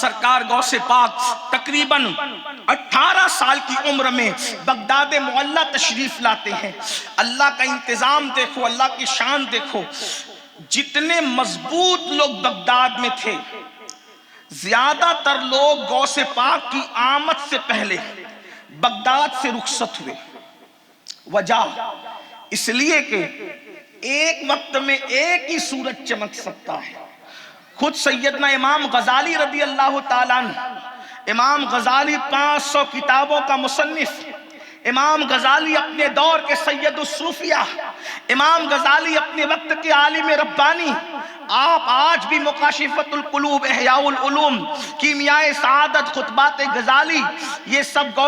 سرکار غوث پاک تقریباً 18 سال کی عمر میں بغداد معلیٰ تشریف لاتے ہیں۔ اللہ کا انتظام دیکھو، اللہ کی شان دیکھو، جتنے مضبوط لوگ بغداد میں تھے زیادہ تر لوگ غوث پاک کی آمد سے پہلے بغداد سے رخصت ہوئے۔ وجہ اس لیے کہ ایک وقت میں ایک ہی سورج چمک سکتا ہے۔ خود سیدنا امام غزالی رضی اللہ تعالیٰ عنہ، امام غزالی 500 کتابوں کا مصنف، امام غزالی اپنے دور کے سید الصوفیہ، امام غزالی اپنے وقت کے عالم ربانی، آپ آج بھی مکاشفۃ القلوب، احیاء العلوم، کیمیاء سعادت، خطبات غزالی، یہ سب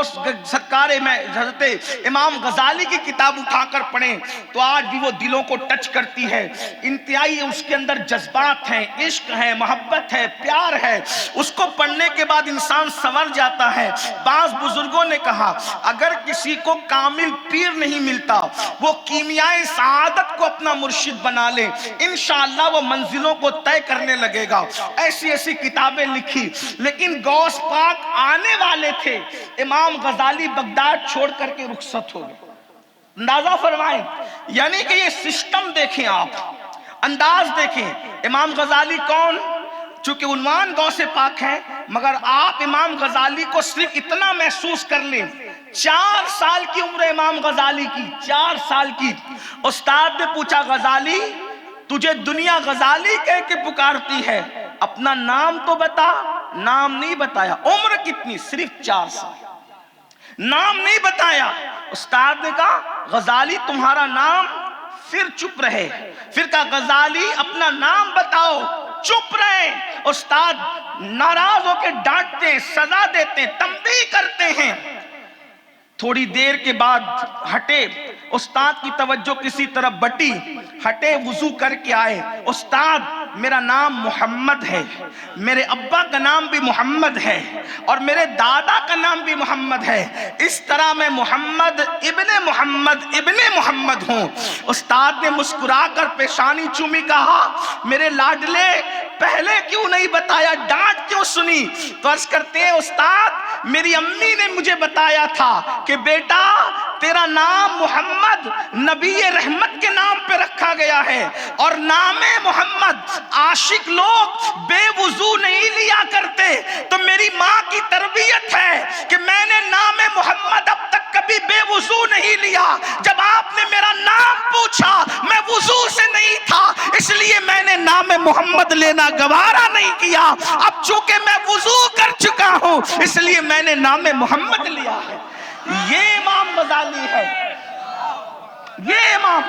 سرکار میں حضرت امام غزالی کی کتاب اٹھا کر پڑھیں تو آج بھی وہ دلوں کو ٹچ کرتی ہے۔ انتہائی اس کے اندر جذبات ہیں، عشق ہے، محبت ہے، پیار ہے، اس کو پڑھنے کے بعد انسان سنور جاتا ہے۔ بعض بزرگوں نے کہا اگر کسی کو کامل پیر نہیں ملتا وہ کیمیاء سعادت کو اپنا مرشد بنا لے، انشاءاللہ وہ منزلوں کو طے کرنے لگے گا۔ ایسی ایسی کتابیں لکھی، لیکن غوث پاک آنے والے تھے، امام غزالی بغداد چھوڑ کر کے رخصت ہو گئے۔ اندازہ فرمائیں، یعنی کہ یہ سسٹم دیکھیں، آپ انداز دیکھیں۔ امام غزالی کون؟ چونکہ عنوان غوث پاک ہے، مگر آپ امام غزالی کو صرف اتنا محسوس کر لیں، 4 سال کی عمر امام غزالی کی، 4 سال کی۔ استاد نے پوچھا غزالی تجھے دنیا غزالی کہہ کے پکارتی ہے، اپنا نام تو بتا۔ نام نہیں بتایا۔ عمر کتنی؟ صرف 4 سال۔ نام نہیں بتایا۔ استاد نے کہا غزالی تمہارا نام، پھر چپ رہے۔ پھر کہا غزالی اپنا نام بتاؤ، چپ رہے۔ استاد ناراض ہو کے ڈانٹتے ہیں، سزا دیتے ہیں، تنبیہ کرتے ہیں۔ تھوڑی دیر کے بعد ہٹے، استاد کی توجہ کسی طرف بٹی، ہٹے، وضو کر کے آئے۔ استاد میرا نام محمد ہے، میرے ابا کا نام بھی محمد ہے اور میرے دادا کا نام بھی محمد ہے، اس طرح میں محمد ابن محمد ہوں۔ استاد نے مسکرا کر پیشانی چومی، کہا میرے لاڈلے پہلے کیوں نہیں بتایا، ڈانٹ کیوں سنی؟ تو عرض کرتے ہیں استاد میری امی نے مجھے بتایا تھا کہ بیٹا تیرا نام محمد نبی رحمت کے نام پہ رکھا گیا ہے، اور نام محمد عاشق لوگ بے وضو نہیں لیا کرتے، تو میری ماں کی تربیت ہے کہ میں نے نام محمد اب تک کبھی بے وضو نہیں لیا۔ جب آپ نے میرا نام پوچھا میں وضو سے نہیں تھا، اس لیے میں نے نام محمد لینا گوارا نہیں کیا۔ اب چونکہ میں وضو کر چکا ہوں اس لیے میں نے نام محمد لیا ہے۔ یہ امام غزالی ہے، یہ امام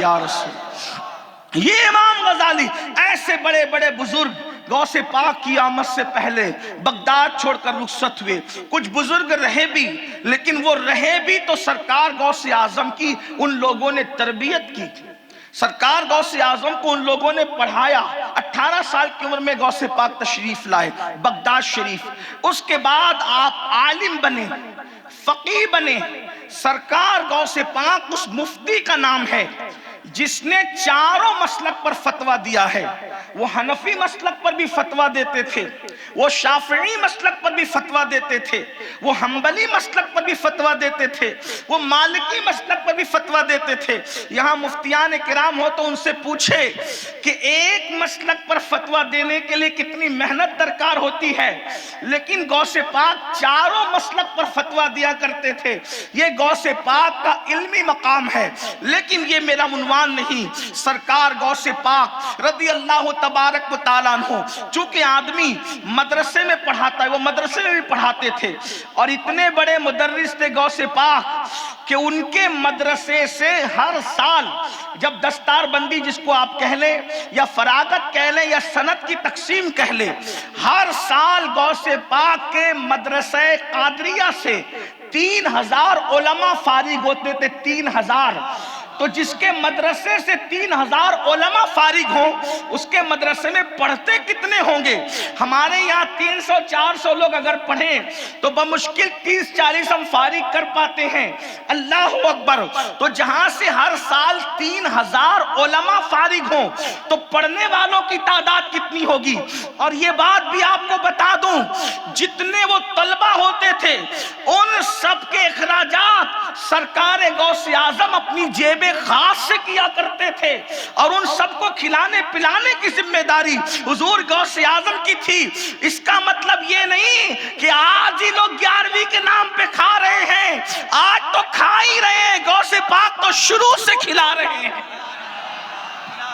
یا رسول، یہ امام غزالی۔ ایسے بڑے بڑے بزرگ غوث پاک کی آمد سے پہلے بغداد چھوڑ کر رخصت ہوئے۔ کچھ بزرگ رہے بھی، لیکن وہ رہے بھی تو سرکار غوث اعظم کی ان لوگوں نے تربیت کی تھی، سرکار غوث اعظم کو ان لوگوں نے پڑھایا۔ 18 سال کی عمر میں غوث پاک تشریف لائے بغداد شریف۔ اس کے بعد آپ عالم بنے، فقیہ بنے۔ سرکار غوث پاک اس مفتی کا نام ہے جس نے چاروں مسلک پر فتویٰ دیا ہے۔ وہ حنفی مسلک پر بھی فتویٰ دیتے تھے، وہ شافعی مسلک پر بھی فتویٰ دیتے تھے، وہ حنبلی مسلک پر بھی فتویٰ دیتے تھے، وہ مالکی مسلک پر بھی فتویٰ دیتے تھے۔ یہاں مفتیان کرام ہو تو ان سے پوچھے کہ ایک مسلک پر فتویٰ دینے کے لیے کتنی محنت درکار ہوتی ہے، لیکن غوث پاک چاروں مسلک پر فتویٰ دیا کرتے تھے۔ یہ غوث پاک کا علمی مقام ہے، لیکن یہ میرا عنوان نہیں۔ سرکار غوث پاک رضی اللہ تبارک و تعالیٰ عنہ چونکہ آدمی مدرسے میں پڑھاتا ہے، وہ مدرسے میں بھی پڑھاتے تھے، اور اتنے بڑے مدرس تھے غوث پاک کہ ان کے مدرسے سے ہر سال جب دستار بندی جس کو آپ کہہ لیں یا فراغت کہہ لیں یا سنت کی تقسیم کہہ لیں، ہر سال غوث پاک کے مدرسہ قادریہ سے 3000 علماء فارغ ہوتے تھے۔ 3000 تو جس کے مدرسے سے 3000 علماء فارغ ہوں اس کے مدرسے میں پڑھتے کتنے ہوں گے؟ ہمارے یہاں 300-400 لوگ اگر پڑھیں تو بمشکل 30-40 ہم فارغ کر پاتے ہیں۔ اللہ اکبر۔ تو جہاں سے ہر سال 3000 علماء فارغ ہوں تو پڑھنے والوں کی تعداد کتنی ہوگی؟ اور یہ بات بھی آپ کو بتا دوں، جتنے وہ طلبہ ہوتے تھے ان سب کے اخراجات سرکار غوث اعظم اپنی جیب خاص سے کیا کرتے تھے، اور ان سب کو کھلانے پلانے کی ذمہ داری حضور غوث اعظم کی تھی۔ اس کا مطلب یہ نہیں کہ آج ہی لوگ 11ویں کے نام پہ کھا رہے ہیں، آج تو کھا ہی رہے ہیں، غوث پاک تو شروع سے کھلا رہے ہیں۔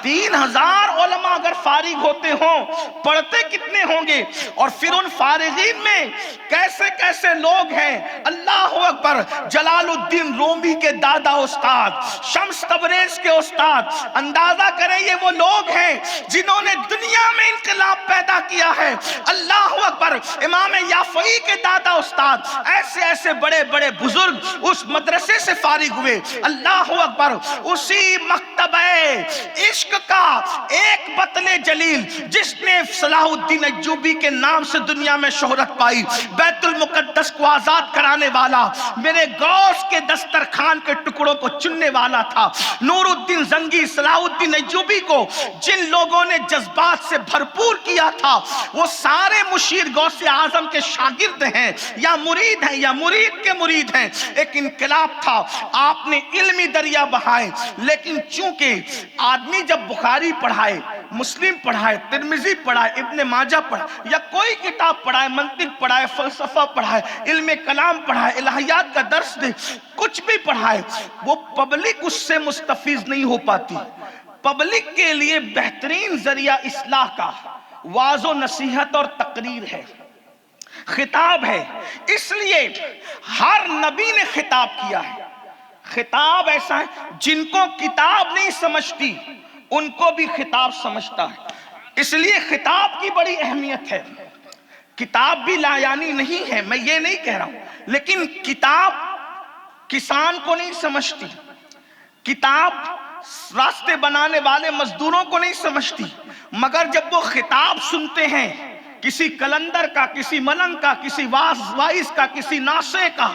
3000 علماء اگر فارغ ہوتے ہوں پڑھتے کتنے ہوں گے؟ اور پھر ان فارغین میں کیسے کیسے لوگ ہیں، اللہ اکبر۔ جلال الدین رومی کے دادا استاد، شمس تبریز کے استاد، اندازہ کریں یہ وہ لوگ ہیں جنہوں نے دنیا میں انقلاب پیدا کیا ہے، اللہ اکبر۔ امام یافعی کے دادا استاد، ایسے ایسے بڑے بڑے بزرگ اس مدرسے سے فارغ ہوئے، اللہ اکبر۔ اسی مکتبہ عشق کا ایک بطل جلیل جس نے صلاح الدین ایوبی کے نام سے دنیا میں شہرت پائی، بیت المقدس کو آزاد کرانے والا، میرے غوث کے دسترخوان کے ٹکڑوں کو چننے والا تھا، نور الدین زنگی صلاح الدین ایوبی کو جن لوگوں نے جذبات سے بھرپور کیا تھا وہ سارے مشیر غوث اعظم کے شاگرد ہیں یا مرید ہیں یا مرید کے مرید ہیں۔ ایک انقلاب تھا، آپ نے علمی دریا بہائے، لیکن چونکہ آدمی جب بخاری پڑھائے، مسلم پڑھائے، ترمذی پڑھائے، ابن ماجہ پڑھائے یا کوئی کتاب پڑھائے، منطق پڑھائے، فلسفہ پڑھائے، علم کلام پڑھائے، الہیات کا درس دے، کچھ بھی پڑھائے، وہ پبلک اس سے مستفیض نہیں ہو پاتی۔ پبلک کے لیے بہترین ذریعہ اصلاح کا واعظ و نصیحت اور تقریر ہے، خطاب ہے۔ اس لیے ہر نبی نے خطاب کیا ہے۔ خطاب ایسا ہے جن کو کتاب نہیں سمجھتی ان کو بھی خطاب سمجھتا ہے، اس لیے خطاب کی بڑی اہمیت ہے۔ کتاب بھی لایانی نہیں ہے، میں یہ نہیں کہہ رہا ہوں، لیکن کتاب کسان کو نہیں سمجھتی، کتاب راستے بنانے والے مزدوروں کو نہیں سمجھتی، مگر جب وہ خطاب سنتے ہیں کسی کلندر کا، کسی ملنگ کا، کسی وائز کا، کسی ناصح کا،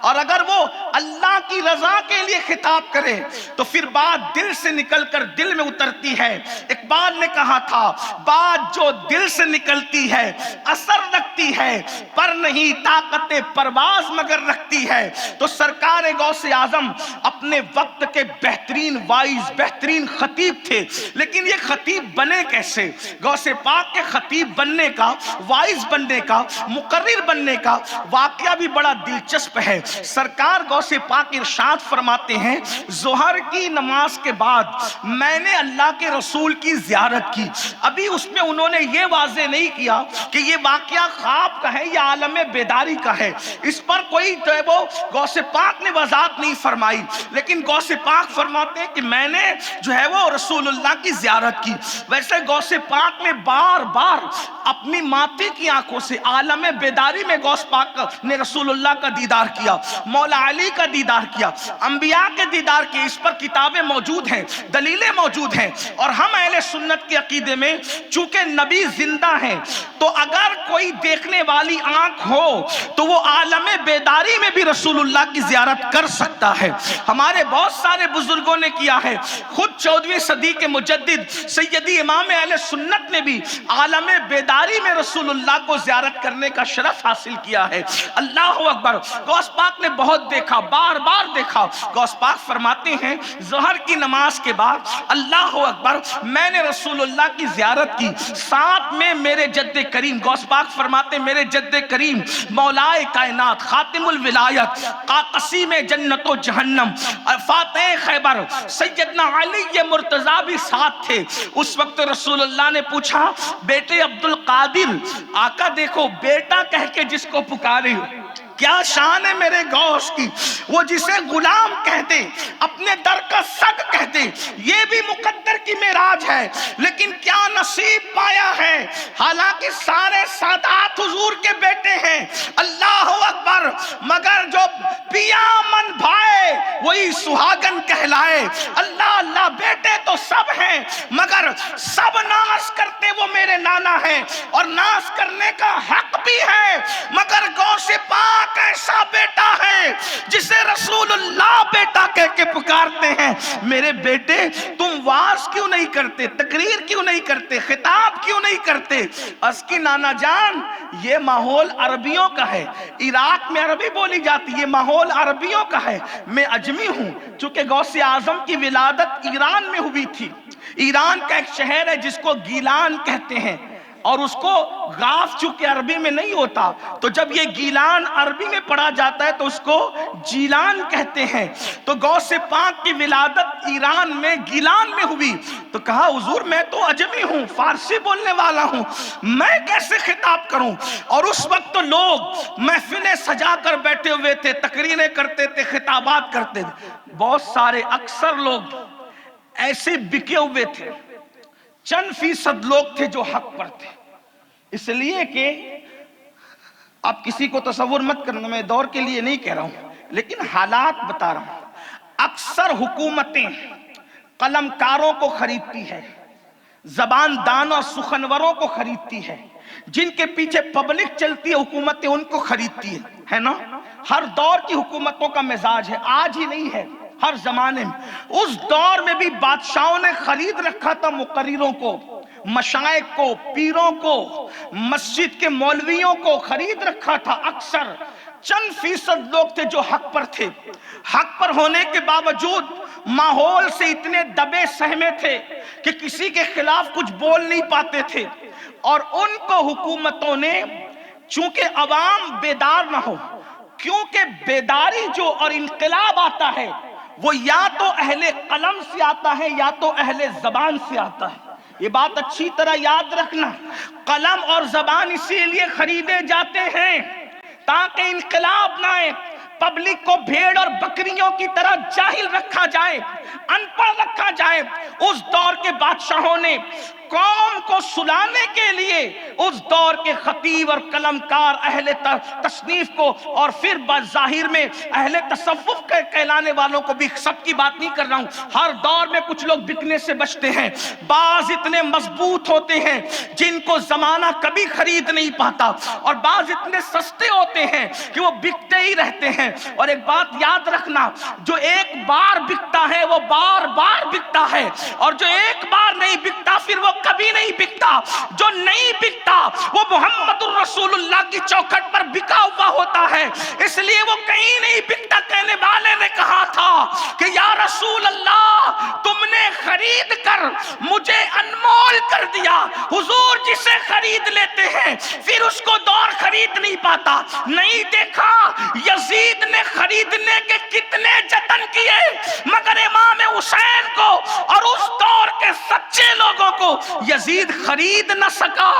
اور اگر وہ اللہ کی رضا کے لیے خطاب کرے تو پھر بات دل سے نکل کر دل میں اترتی ہے۔ اقبال نے کہا تھا بات جو دل سے نکلتی ہے اثر رکھتی ہے، پر نہیں طاقت پرواز مگر رکھتی ہے۔ تو سرکار غوث اعظم اپنے وقت کے بہترین وائز، بہترین خطیب تھے، لیکن یہ خطیب بنے کیسے؟ غوث پاک کے خطیب بننے کا، وائز بننے کا، مقرر بننے کا واقعہ بھی بڑا دلچسپ ہے۔ سرکار غوث پاک ارشاد فرماتے ہیں ظہر کی نماز کے بعد میں نے اللہ کے رسول کی زیارت کی۔ ابھی اس میں انہوں نے یہ واضح نہیں کیا کہ یہ واقعہ خواب کا ہے یا عالم بیداری کا ہے، اس پر کوئی جو ہے وہ غوث پاک نے وضاحت نہیں فرمائی، لیکن غوث پاک فرماتے ہیں کہ میں نے جو ہے وہ رسول اللہ کی زیارت کی۔ ویسے غوث پاک نے بار بار اپنی ماتی کی آنکھوں سے عالم بیداری میں غوث پاک نے رسول اللہ کا دیدار کیا، مولا علی کا دیدار کیا، انبیاء کے دیدار کیے۔ اس پر کتابیں موجود ہیں، دلیلیں موجود ہیں، اور ہم اہل سنت کے عقیدے میں چونکہ نبی زندہ ہیں تو اگر کوئی دیکھنے والی آنکھ ہو تو وہ عالم بیداری میں بھی رسول اللہ کی زیارت کر سکتا ہے۔ ہمارے بہت سارے بزرگوں نے کیا ہے، خود 14ویں صدی کے مجدد سیدی امام اہل سنت نے بھی عالم بیداری میں رسول اللہ کو زیارت کرنے کا شرف حاصل کیا ہے۔ اللہ اکبر۔ غوث پاک نے بہت دیکھا، بار بار دیکھا۔ غوث پاک فرماتے ہیں ظہر کی نماز کے بعد اللہ اکبر میں نے رسول اللہ کی زیارت کی، ساتھ میں میرے جد کریم، غوث پاک فرماتے ہیں میرے جد کریم مولائے کائنات، خاتم الولایت، قاسم جنت و جہنم، فاتح خیبر سیدنا علی مرتضیٰ بھی ساتھ تھے۔ اس وقت رسول اللہ نے پوچھا بیٹے عبد القادر، آقا دیکھو بیٹا کہہ کے جس کو پکارے کیا شان ہے میرے غوث کی، وہ جسے غلام کہہ دے، اپنے در کا سگ کہہ دے، یہ بھی مقدر کی معراج ہے۔ لیکن کیا نصیب پایا ہے، حالانکہ سارے سادات حضور کے بیٹے ہیں، اللہ اکبر، مگر جو پیا من بھائے وہی سہاگن کہلائے۔ اللہ اللہ، بیٹے تو سب ہیں مگر سب ناز کرتے وہ میرے نانا ہیں، اور ناز کرنے کا حق بھی ہے، مگر غوث پاک ایسا بیٹا ہے جسے رسول اللہ بیٹا کہہ کے پکارتے ہیں۔ میرے بیٹے تم واز کیوں نہیں کرتے، تقریر کیوں نہیں کرتے، خطاب کیوں نہیں کرتے؟ اس کی نانا جان، یہ ماحول عربیوں کا ہے، عراق میں عربی بولی جاتی، یہ ماحول عربیوں کا ہے۔ میں اجمی ہوں، چونکہ غوث اعظم کی ولادت ایران میں ہوئی تھی۔ ایران کا ایک شہر ہے جس کو گیلان کہتے ہیں، اور اس کو غاف چونکہ عربی میں نہیں ہوتا، تو جب یہ گیلان عربی میں پڑھا جاتا ہے تو اس کو جیلان کہتے ہیں۔ تو غوث پاک کی ولادت ایران میں گیلان میں ہوئی، تو کہا حضور میں تو اجمی ہوں، فارسی بولنے والا ہوں، میں کیسے خطاب کروں؟ اور اس وقت تو لوگ محفلیں سجا کر بیٹھے ہوئے تھے، تقریریں کرتے تھے، خطابات کرتے تھے، بہت سارے اکثر لوگ ایسے بکے ہوئے تھے، چند فیصد لوگ تھے جو حق پر تھے۔ اس لیے کہ آپ کسی کو تصور مت کرنا، میں دور کے لیے نہیں کہہ رہا ہوں، لیکن حالات بتا رہا ہوں۔ اکثر حکومتیں قلم کاروں کو خریدتی ہے، زبان دان اور سخنوروں کو خریدتی ہے، جن کے پیچھے پبلک چلتی ہے حکومتیں ان کو خریدتی ہے نا۔ ہر دور کی حکومتوں کا مزاج ہے، آج ہی نہیں ہے، ہر زمانے میں۔ اس دور میں بھی بادشاہوں نے خرید رکھا تھا مقرروں کو، مشائخ کو، پیروں کو، مسجد کے مولویوں کو خرید رکھا تھا۔ اکثر چند فیصد لوگ تھے جو حق پر تھے، حق پر ہونے کے باوجود ماحول سے اتنے دبے سہمے تھے کہ کسی کے خلاف کچھ بول نہیں پاتے تھے، اور ان کو حکومتوں نے، چونکہ عوام بیدار نہ ہو، کیونکہ بیداری جو اور انقلاب آتا ہے وہ یا تو اہل قلم سے آتا ہے یا تو اہل زبان سے آتا ہے۔ یہ بات اچھی طرح یاد رکھنا، قلم اور زبان اسی لیے خریدے جاتے ہیں تاکہ انقلاب نہ آئے، پبلک کو بھیڑ اور بکریوں کی طرح جاہل رکھا جائے، ان پڑھ رکھا جائے۔ اس دور کے بادشاہوں نے قوم کو سلانے کے لیے اس دور کے خطیب اور قلمکار اہل تصنیف کو، اور پھر بظاہر میں اہل تصوف کے کہلانے والوں کو بھی، سب کی بات نہیں کر رہا ہوں، ہر دور میں کچھ لوگ بکنے سے بچتے ہیں۔ بعض اتنے مضبوط ہوتے ہیں جن کو زمانہ کبھی خرید نہیں پاتا، اور بعض اتنے سستے ہوتے ہیں کہ وہ بکتے ہی رہتے ہیں۔ اور ایک بات یاد رکھنا، جو ایک بار بکتا ہے وہ بار بار بکتا ہے، اور جو ایک بار نہیں بکتا پھر وہ کبھی نہیں بکتا۔ جو نہیں بکتا وہ محمد الرسول اللہ کی چوکھٹ پر بکا ہوا ہوتا ہے، اس لیے وہ کہیں نہیں بکتا۔ کہنے والے نے کہا تھا کہ یا رسول اللہ تم نے خرید کر مجھے انمول کر دیا۔ حضور جسے خرید لیتے ہیں پھر اس کو دور خرید نہیں پاتا۔ نہیں دیکھا یزید نے خریدنے کے کتنے جتن کیے، مگر امام حسین کو اور اس دور کے سچے لوگوں کو یزید خرید نہ سکا۔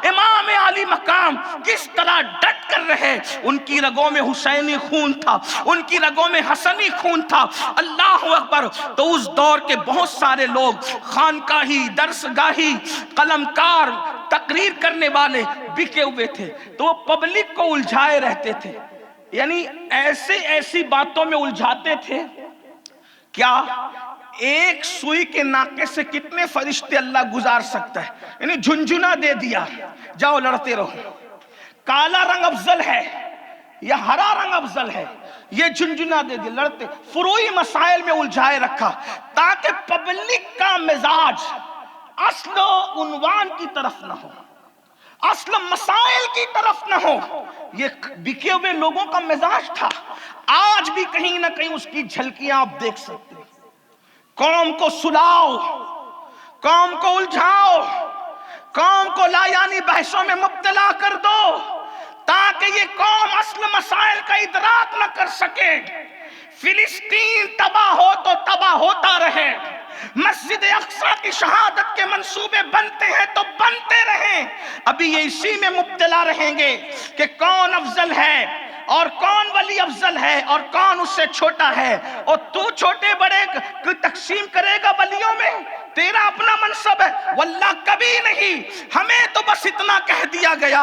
امام علی مقام کس طرح ڈٹ کر رہے، ان کی رگوں میں حسینی خون تھا، ان کی رگوں میں حسنی خون تھا۔ اللہ اکبر۔ تو اس دور کے بہت سارے لوگ خانقاہی، درسگاہی، قلمکار، تقریر کرنے والے بکے ہوئے تھے، تو وہ پبلک کو الجھائے رہتے تھے، یعنی ایسی باتوں میں الجھاتے تھے۔ کیا ایک سوئی کے ناکے سے کتنے فرشتے اللہ گزار سکتا ہے؟ یعنی جھنجھنا دے دیا، جاؤ لڑتے رہو، کالا رنگ افضل ہے یا ہرا رنگ افضل ہے، یہ جھنجھنا دے دیا، لڑتے، فروعی مسائل میں الجھائے رکھا تاکہ پبلک کا مزاج اصل عنوان کی طرف نہ ہو، اصل مسائل کی طرف نہ ہو۔ یہ بکے ہوئے لوگوں کا مزاج تھا۔ آج بھی کہیں نہ کہیں اس کی جھلکیاں آپ دیکھ سکتے ہیں۔ قوم کو سلاؤ، قوم کو الجھاؤ، قوم کو لا یعنی بحثوں میں مبتلا کر دو تاکہ یہ قوم اصل مسائل کا ادراک نہ کر سکے۔ فلسطین تباہ ہو تو تباہ ہوتا رہے، مسجد اقصی کی شہادت کے منصوبے بنتے ہیں تو بنتے رہیں، ابھی یہ اسی میں مبتلا رہیں گے کہ کون افضل ہے۔ اور کون ولی افضل ہے اور کون اس سے چھوٹا ہے، اور تو چھوٹے بڑے کی تقسیم کرے گا ولیوں میں، تیرا اپنا منصب ہے، واللہ کبھی نہیں۔ ہمیں تو بس اتنا کہہ دیا گیا،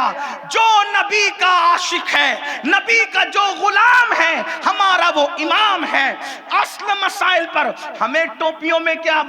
جو نبی کا عاشق ہے، نبی کا جو غلام ہے، ہمارا وہ امام ہے۔ اصل مسائل پر ہمیں ٹوپیوں میں کیا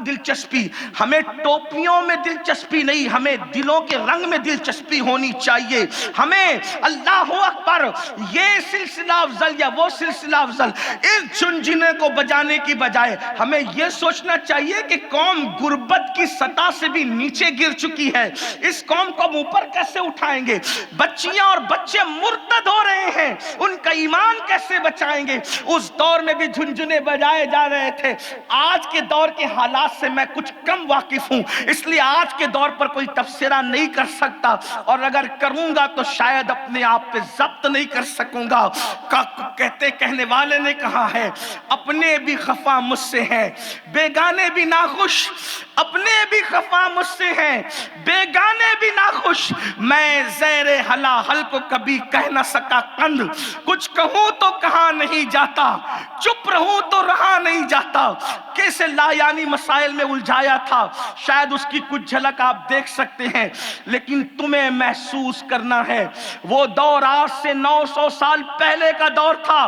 دلچسپی، ہمیں ٹوپیوں میں دلچسپی نہیں، ہمیں دلوں کے رنگ میں دلچسپی ہونی چاہیے۔ ہمیں اللہ اکبر یہ سلسلہ افضل یا وہ سلسلہ افضل، اس جھنجھنے کو بجانے کی بجائے ہمیں یہ سوچنا چاہیے کہ قوم غربت کی سطح سے بھی نیچے گر چکی ہے، اس قوم کو ہم اوپر کیسے اٹھائیں گے؟ بچیاں اور بچے مرتد ہو رہے ہیں، ان کا ایمان کیسے بچائیں گے؟ اس دور میں بھی جھنجھنے بجائے جا رہے تھے۔ آج کے دور کے حالات سے میں کچھ کم واقف ہوں، اس لیے آج کے دور پر کوئی تبصرہ نہیں کر سکتا، اور اگر کروں گا تو شاید اپنے آپ پہ ضبط نہیں کر سکوں گا۔ کہنے والے نے کہا ہے، اپنے بھی خفا مجھ سے ہیں بیگانے بھی ناخوش، اپنے بھی خفا مجھ سے ہیں بیگانے بھی ناخوش، میں زیر حل کو کبھی کہہ نہ سکا قند، کچھ کہوں تو کہا نہیں جاتا، چپ رہوں تو رہا نہیں جاتا۔ کیسے لا یعنی مسائل میں الجھایا تھا، شاید اس کی کچھ جھلک آپ دیکھ سکتے ہیں، لیکن تمہیں محسوس کرنا ہے وہ دور آج سے 900 سال پہلے کا دور تھا،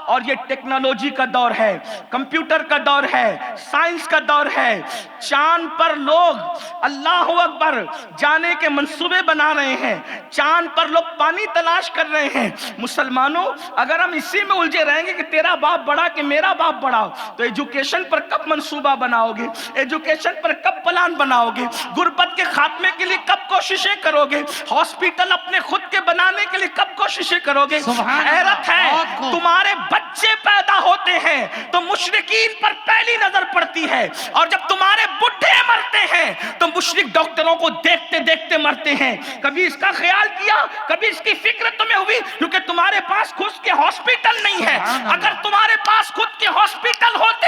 اور یہ ٹیکنالوجی کا دور ہے، کمپیوٹر کا دور ہے، سائنس کا دور ہے۔ چاند پر لوگ اللہ اکبر جانے کے منصوبے بنا رہے ہیں، چاند پر لوگ پانی تلاش کر رہے ہیں۔ مسلمانوں، اگر ہم اسی میں الجھے رہیں گے کہ تیرا باپ بڑا کہ میرا باپ بڑا، تو ایجوکیشن پر کب منصوبہ بناؤ گے؟ ایجوکیشن پر کب پلان بناؤ گے؟ غربت کے خاتمے کے لیے کب کوششیں کرو گے؟ ہاسپیٹل اپنے خود کے بنانے کے لیے کب کوششیں کرو گے؟ حیرت ہے، تمہارے بچے پیدا ہوتے ہیں تو مشرکین پر پہلی نظر پڑتی ہے، اور جب تمہارے بڈھے مرتے ہیں تو مشرک ڈاکٹروں کو دیکھتے دیکھتے مرتے ہیں۔ کبھی اس کا خیال کیا، کبھی اس کی فکر تمہیں ہوئی؟ کیونکہ تمہارے پاس خود کے ہاسپیٹل نہیں ہے۔ اگر تمہارے پاس خود کے ہاسپیٹل ہوتے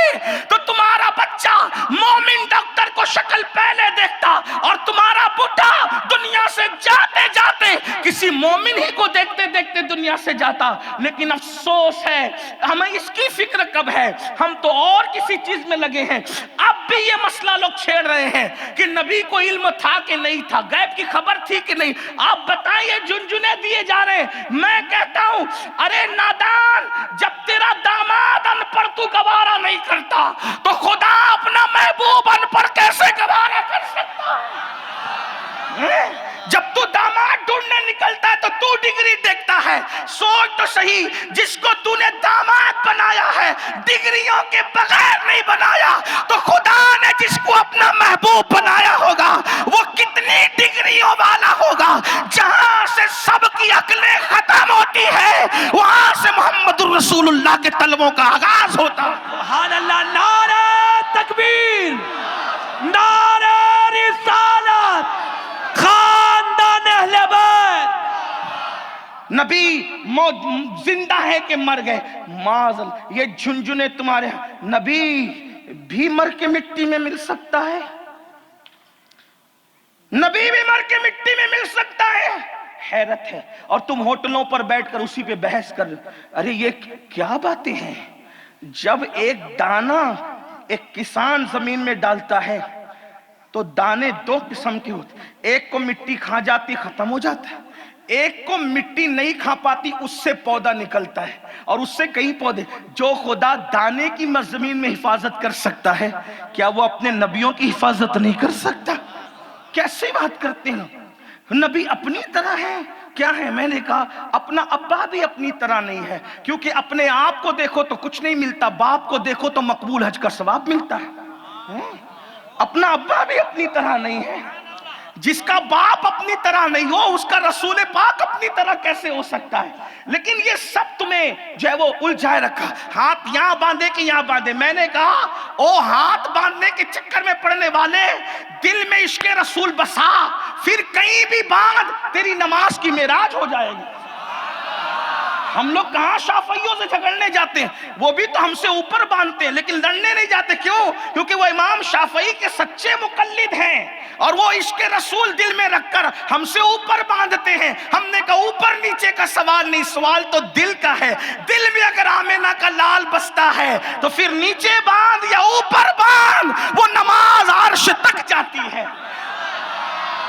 تو تمہارا بچہ مومن ڈاکٹر کو شکل پہلے دیکھتا، اور تمہارا بڈھا دنیا سے جاتے جاتے کسی مومن ہی کو دیکھتے دیکھتے دنیا سے جاتا۔ لیکن افسوس ہے، ہمیں اس کی فکر کب ہے؟ ہم تو اور کسی چیز میں لگے ہیں۔ اب بھی یہ مسئلہ لوگ چھیڑ رہے ہیں کہ نبی کو علم تھا کہ نہیں تھا، غیب کی خبر تھی کہ نہیں۔ آپ بتائیے، جھنجھنے دیے جا رہے ہیں۔ میں کہتا ہوں، ارے نادان، جب تیرا داماد ان پڑھ تو گوارا نہیں کرتا تو خدا اپنا محبوب ان پڑھ کیسے گوارا کر سکتا ہے؟ جب تو داماد ڈھونڈنے نکلتا ہے تو تو ڈگری دیکھتا ہے۔ سوچ تو صحیح، جس کو تو نے داماد بنایا ہے ڈگریوں کے بغیر نہیں بنایا، تو خدا نے جس کو اپنا محبوب بنایا ہوگا وہ کتنی ڈگریوں والا ہوگا۔ جہاں سے سب کی عقلیں ختم ہوتی ہے، وہاں سے محمد الرسول اللہ کے طلبوں کا آغاز ہوتا ہے۔ سبحان اللہ، نعرہ تکبیر، نعرہ رسالت، خاندان اہل بیت۔ نبی زندہ ہے کہ مر گئے؟ معاذ اللہ، یہ جھنجھنے تمہارے نبی بھی مر کے مٹی میں مل سکتا ہے؟ نبی بھی مر کے مٹی میں مل سکتا ہے؟ حیرت ہے۔ اور تم ہوٹلوں پر بیٹھ کر اسی پہ بحث کر، ارے یہ کیا باتیں ہیں؟ جب ایک دانہ ایک کسان زمین میں ڈالتا ہے تو دانے دو قسم کے ہوتے ہیں، ایک کو مٹی کھا جاتی ختم ہو جاتا ہے، ایک کو مٹی نہیں کھا پاتی، اس سے پودا نکلتا ہے، اور اس سے کئی پودے۔ جو خدا دانے کی زمین میں حفاظت کر سکتا ہے، کیا وہ اپنے نبیوں کی حفاظت نہیں کر سکتا؟ کیسے بات کرتے ہیں؟ نبی اپنی طرح ہے کیا ہے؟ میں نے کہا اپنا ابا بھی اپنی طرح نہیں ہے، کیونکہ اپنے آپ کو دیکھو تو کچھ نہیں ملتا، باپ کو دیکھو تو مقبول حج کا ثواب ملتا ہے۔ اپنا ابا بھی اپنی طرح نہیں ہے۔ جس کا باپ اپنی طرح نہیں ہو، اس کا رسول پاک اپنی طرح کیسے ہو سکتا ہے؟ لیکن یہ سب تمہیں جو ہے وہ الجھائے رکھا، ہاتھ یہاں باندھے کہ یہاں باندھے۔ میں نے کہا او ہاتھ باندھنے کے چکر میں پڑنے والے، دل میں عشق رسول بسا، پھر کہیں بھی باندھ، تیری نماز کی معراج ہو جائے گی۔ ہم لوگ کہاں شافعیوں سے جھگڑنے جاتے ہیں، وہ بھی تو ہم سے اوپر باندھتے ہیں، لیکن لڑنے نہیں جاتے۔ کیوں؟ کیونکہ وہ امام شافعی کے سچے مقلد ہیں، اور وہ عشق رسول دل میں رکھ کر ہم سے اوپر باندھتے ہیں۔ ہم نے کہا اوپر نیچے کا سوال نہیں، سوال تو دل کا ہے. دل میں اگر آمینہ کا لال بستا ہے تو پھر نیچے باندھ یا اوپر باندھ وہ نماز عرش تک جاتی ہے.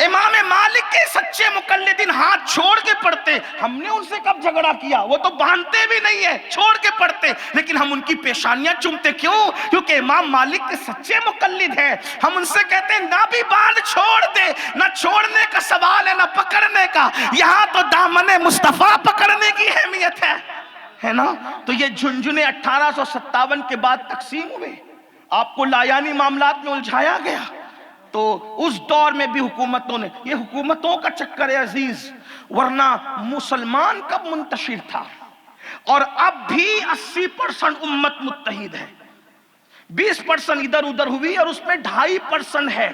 امام مالک کے سچے مقلدین ہاتھ چھوڑ کے پڑھتے. ہم نے ان سے کب جھگڑا کیا؟ وہ تو باندھتے بھی نہیں ہے، چھوڑ کے پڑھتے، لیکن ہم ان کی پیشانیاں چومتے. کیوں؟ کیونکہ امام مالک کے سچے مقلد ہیں. ہم ان سے کہتے ہیں نہ بھی باندھ چھوڑ دے، نہ چھوڑنے کا سوال ہے نہ پکڑنے کا. یہاں تو دامن مصطفیٰ پکڑنے کی اہمیت ہے نا. تو یہ جھنجھنے 1857 کے بعد تقسیم ہوئے، آپ کو لایانی معاملات میں الجھایا گیا. تو اس دور میں بھی حکومتوں نے، یہ حکومتوں کا چکر ہے عزیز، ورنہ مسلمان کب منتشر تھا؟ اور اب بھی 80% امت متحد ہے. 20% ادھر ادھر ہوئی اور اس میں 2.5% ہے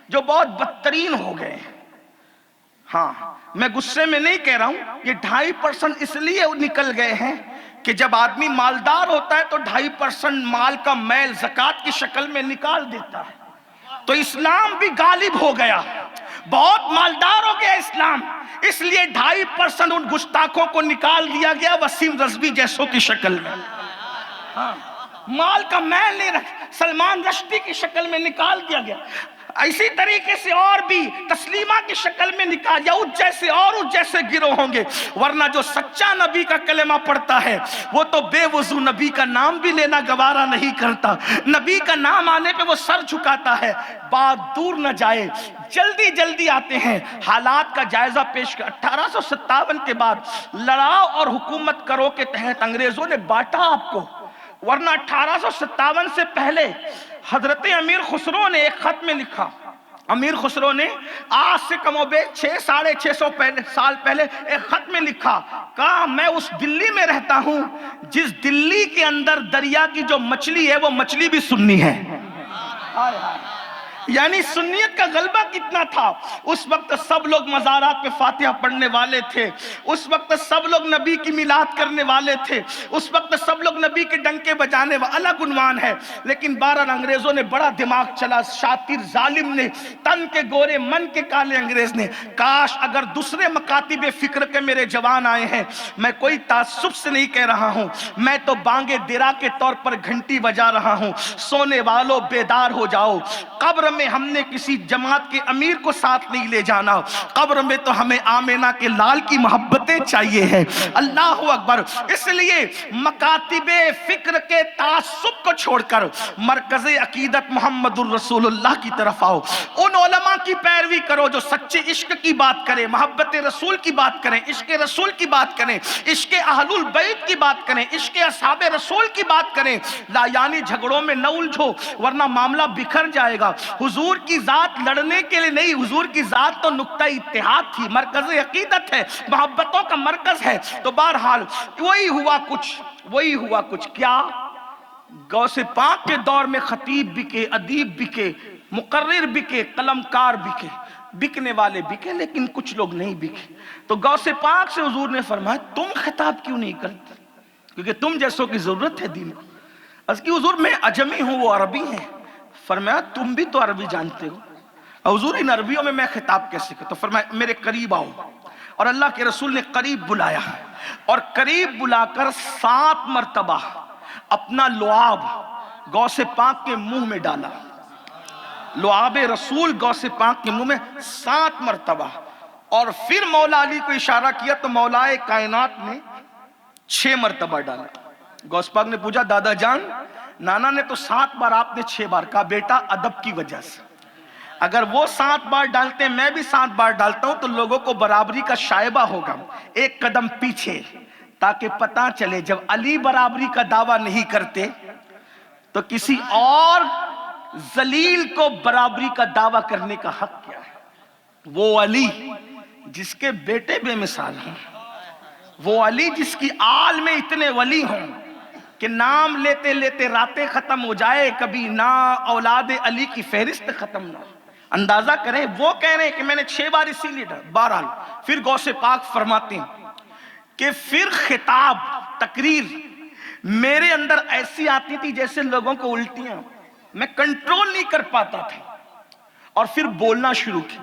جو بہت بدترین ہو گئے. ہاں میں غصے میں نہیں کہہ رہا ہوں، یہ 2.5% اس لیے نکل گئے ہیں کہ جب آدمی مالدار ہوتا ہے تو 2.5% مال کا میل زکوٰۃ کی شکل میں نکال دیتا ہے. تو اسلام بھی غالب ہو گیا، بہت مالدار ہو گیا اسلام، اس لیے 2.5% ان گستاخوں کو نکال دیا گیا وسیم رضوی جیسوں کی شکل میں. ہاں مال کا میل نہیں رکھ، سلمان رشدی کی شکل میں نکال دیا گیا. اسی طریقے سے اور بھی تسلیمہ کی شکل میں نکال، یا اس جیسے اور اس جیسے گروہ ہوں گے. ورنہ جو سچا نبی کا کلمہ پڑھتا ہے وہ تو بے وضو نبی کا نام بھی لینا گوارا نہیں کرتا، نبی کا نام آنے پہ وہ سر جھکاتا ہے. بات دور نہ جائے، جلدی جلدی آتے ہیں حالات کا جائزہ پیش کر. 1857 کے بعد لڑاؤ اور حکومت کرو کے تحت انگریزوں نے بانٹا آپ کو، ورنہ 1857 سے پہلے حضرت امیر خسرو نے ایک خط میں لکھا. امیر خسرو نے آج سے کم و بیش 600-650 سال پہلے ایک خط میں لکھا، کہا میں اس دلی میں رہتا ہوں جس دلی کے اندر دریا کی جو مچھلی ہے وہ مچھلی بھی سنی ہے. یعنی سنیت کا غلبہ کتنا تھا. اس وقت سب لوگ مزارات پہ فاتحہ پڑھنے والے تھے، اس وقت سب لوگ نبی کی میلاد کرنے والے تھے، اس وقت سب لوگ نبی کے ڈنکے بجانے والے. الگ عنوان ہے، لیکن بہرحال انگریزوں نے بڑا دماغ چلا، شاطر ظالم نے، تن کے گورے من کے کالے انگریز نے. کاش اگر دوسرے مکاتب فکر کے میرے جوان آئے ہیں، میں کوئی تعصب سے نہیں کہہ رہا ہوں، میں تو بانگے درا کے طور پر گھنٹی بجا رہا ہوں. سونے والوں بیدار ہو جاؤ، قبر میں ہم نے کسی جماعت کے امیر کو ساتھ نہیں لے جانا، قبر میں تو ہمیں آمینہ کے لال کی محبتیں چاہیے ہیں. اللہ اکبر. اس لیے مکاتب فکر کے تعصب کو چھوڑ کر مرکز عقیدت محمد الرسول اللہ کی طرف آؤ. ان علماء کی پیروی کرو جو سچے عشق کی بات کریں، محبت رسول کی بات کریں، عشق رسول کی بات کریں، عشق اہل البیت کی بات کریں، عشق اصحاب رسول کی بات کریں. لا یعنی جھگڑوں میں نہ الجھو ورنہ معاملہ بکھر جائے گا. حضور کی ذات لڑنے کے لیے نہیں، حضور کی ذات تو نقطہ اتحاد تھی، مرکز عقیدت ہے، محبتوں کا مرکز ہے. تو بہرحال وہی ہوا کچھ کیا؟ غوث پاک کے دور میں خطیب بکے، ادیب بکے، مقرر بکے، قلمکار بکے، بکنے والے بکے، لیکن کچھ لوگ نہیں بکے. تو غوث پاک سے حضور نے فرمایا تم خطاب کیوں نہیں کرتے؟ کیونکہ تم جیسوں کی ضرورت ہے دین کو. عرض کی حضور میں عجمی ہوں وہ عربی ہیں. فرمایا تم بھی تو عربی جانتے ہو، حضور ان عربیوں میں میں خطاب کیسے کرتا؟ تو فرمایا میرے قریب آؤ. اور اللہ کے رسول نے قریب بلایا اور قریب بلا کر 7 مرتبہ اپنا لعاب غوث پاک کے منہ میں ڈالا. لعاب رسول غوث پاک کے منہ میں 7 مرتبہ. اور پھر مولا علی کو اشارہ کیا تو مولا کائنات نے 6 مرتبہ ڈالا. غوث پاک نے پوچھا دادا جان، نانا نے تو 7 بار، آپ نے 6 بار. کہا بیٹا ادب کی وجہ سے، اگر وہ 7 بار ڈالتے میں بھی 7 بار ڈالتا ہوں تو لوگوں کو برابری کا شائبہ ہوگا. ایک قدم پیچھے تاکہ پتہ چلے جب علی برابری کا دعویٰ نہیں کرتے تو کسی اور ذلیل کو برابری کا دعویٰ کرنے کا حق کیا ہے. وہ علی جس کے بیٹے بے مثال ہیں، وہ علی جس کی آل میں اتنے ولی ہوں کہ نام لیتے لیتے راتیں ختم ہو جائے، کبھی نہ اولاد علی کی فہرست ختم نہ. اندازہ کریں، وہ کہہ رہے ہیں کہ میں نے 6 بار اسی لیے ڈالا. بہرحال پھر غوث پاک فرماتے ہیں کہ پھر خطاب، تقریر میرے اندر ایسی آتی تھی جیسے لوگوں کو الٹیاں، میں کنٹرول نہیں کر پاتا تھا. اور پھر بولنا شروع کیا.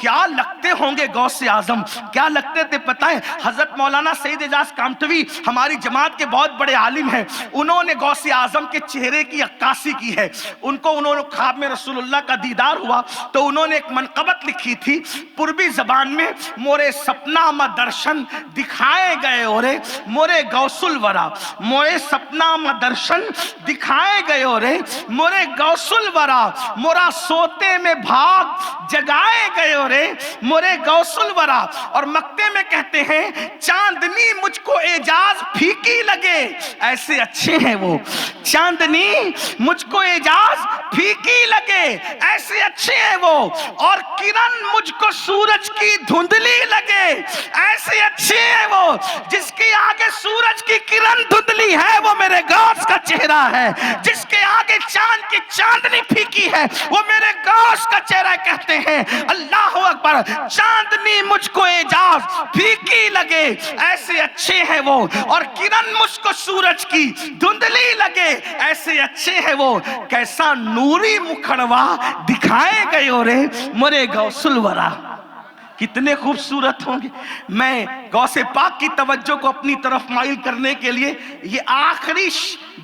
کیا لگتے ہوں گے غوث اعظم، کیا لگتے تھے پتہ ہے؟ حضرت مولانا سعید اعجاز کامٹوی ہماری جماعت کے بہت بڑے عالم ہیں، انہوں نے غوث اعظم کے چہرے کی عکاسی کی ہے۔ انہوں نے خواب میں رسول اللہ کا دیدار ہوا تو انہوں نے ایک منقبت لکھی تھی پوربی زبان میں، مورے سپنا ما درشن دکھائے گئے اورے مورے غوث الورا، مورے سپنا ما درشن دکھائے گئے اورے مورے غوث الورا، مورا سوتے میں بھاگ جگائے گئے اورے مورے غوث الورا۔ اور مکتے میں کہتے ہیں چاندنی مجھ کو اعجاز پھیکی لگے، ایسے اچھے ہیں وہ، چاندنی مجھ کو اعجاز پھیکی لگے، ایسے اچھے ہیں وہ، اور کرن مجھ کو سورج کی دھندلی لگے، ایسے اچھے ہیں وہ، جس کے آگے سورج کی کرن دھندلی ہے وہ میرے غوث کا چہرہ ہے، جس کے آگے چاند کی چاندنی پھیکی ہے وہ میرے غوث کا چہرہ۔ کہتے ہیں اللہ اکبر، چاندنی مجھ کو اعجاز پھیکی لگے، ایسے اچھے ہیں وہ، اور کرن مجھ کو سورج کی دھندلی لگے، ایسے اچھے ہیں وہ، کیسا نوری مکھڑوا دکھائے گئے اورے مرے غوث الورا۔ کتنے خوبصورت ہوں گے۔ میں غوث پاک کی توجہ کو اپنی طرف مائل کرنے کے لیے یہ آخری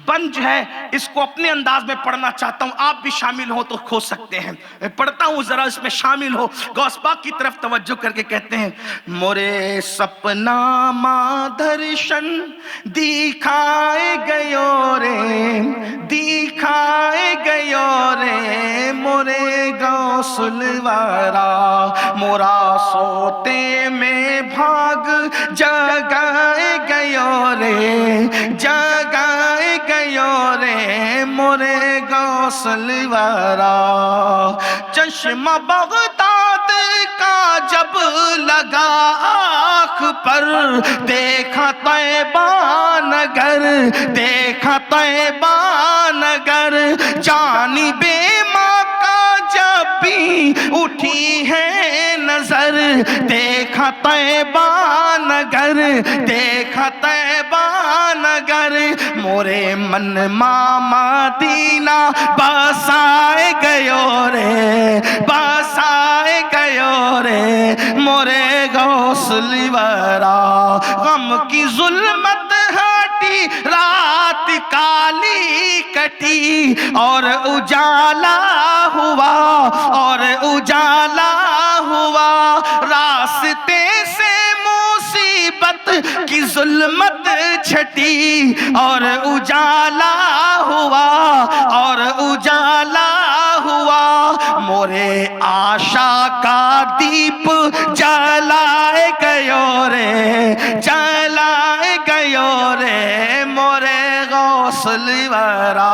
بند جو ہے اس کو اپنے انداز میں پڑھنا چاہتا ہوں، آپ بھی شامل ہو تو کھو سکتے ہیں، میں پڑھتا ہوں ذرا اس میں شامل ہو۔ غوث پاک کی طرف توجہ کر کے کہتے ہیں مورے سپنا ما درشن دکھائے گئے رے، دکھائے گئے رے مورے غوث الورا، مورا سوتے میں بھاگ جگائے گئے رے، جگائے گئے رے مورے غوث الورا۔ چشمہ بغداد کا جب لگا آنکھ پر، دیکھا طیبہ نگر، دیکھا طیبہ نگر، جانب مکہ جب بھی اٹھی ہے نظر، دیکھا طیبہ نگر، دیکھا طیبہ نگر، مورے من مدینہ بسائے گئے رے، بسائے گئے رے مورے غوث الورا۔ غم کی ظلمت ہٹی، رات کالی کٹی، اور اجالا ہوا، اور اجالا ہوا، راستے سے مصیبت کی ظلمت چھٹی، اور اجالا ہوا، اور اجالا ہوا، مورے آشا کا دیپ جلائے گئے رے، جلائے گئے رے مورے غوث الورا۔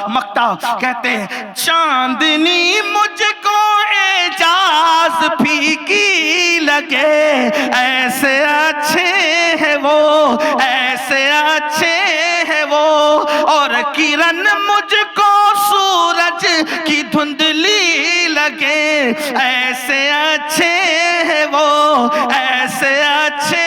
مکتا کہتے ہیں چاندنی مجھ کو اعجاز پھیکی لگے، ایسے اچھے ہیں وہ، ایسے اچھے ہیں وہ، اور کرن مجھ کو سورج کی دھندلی لگے، ایسے اچھے ہیں وہ، ایسے اچھے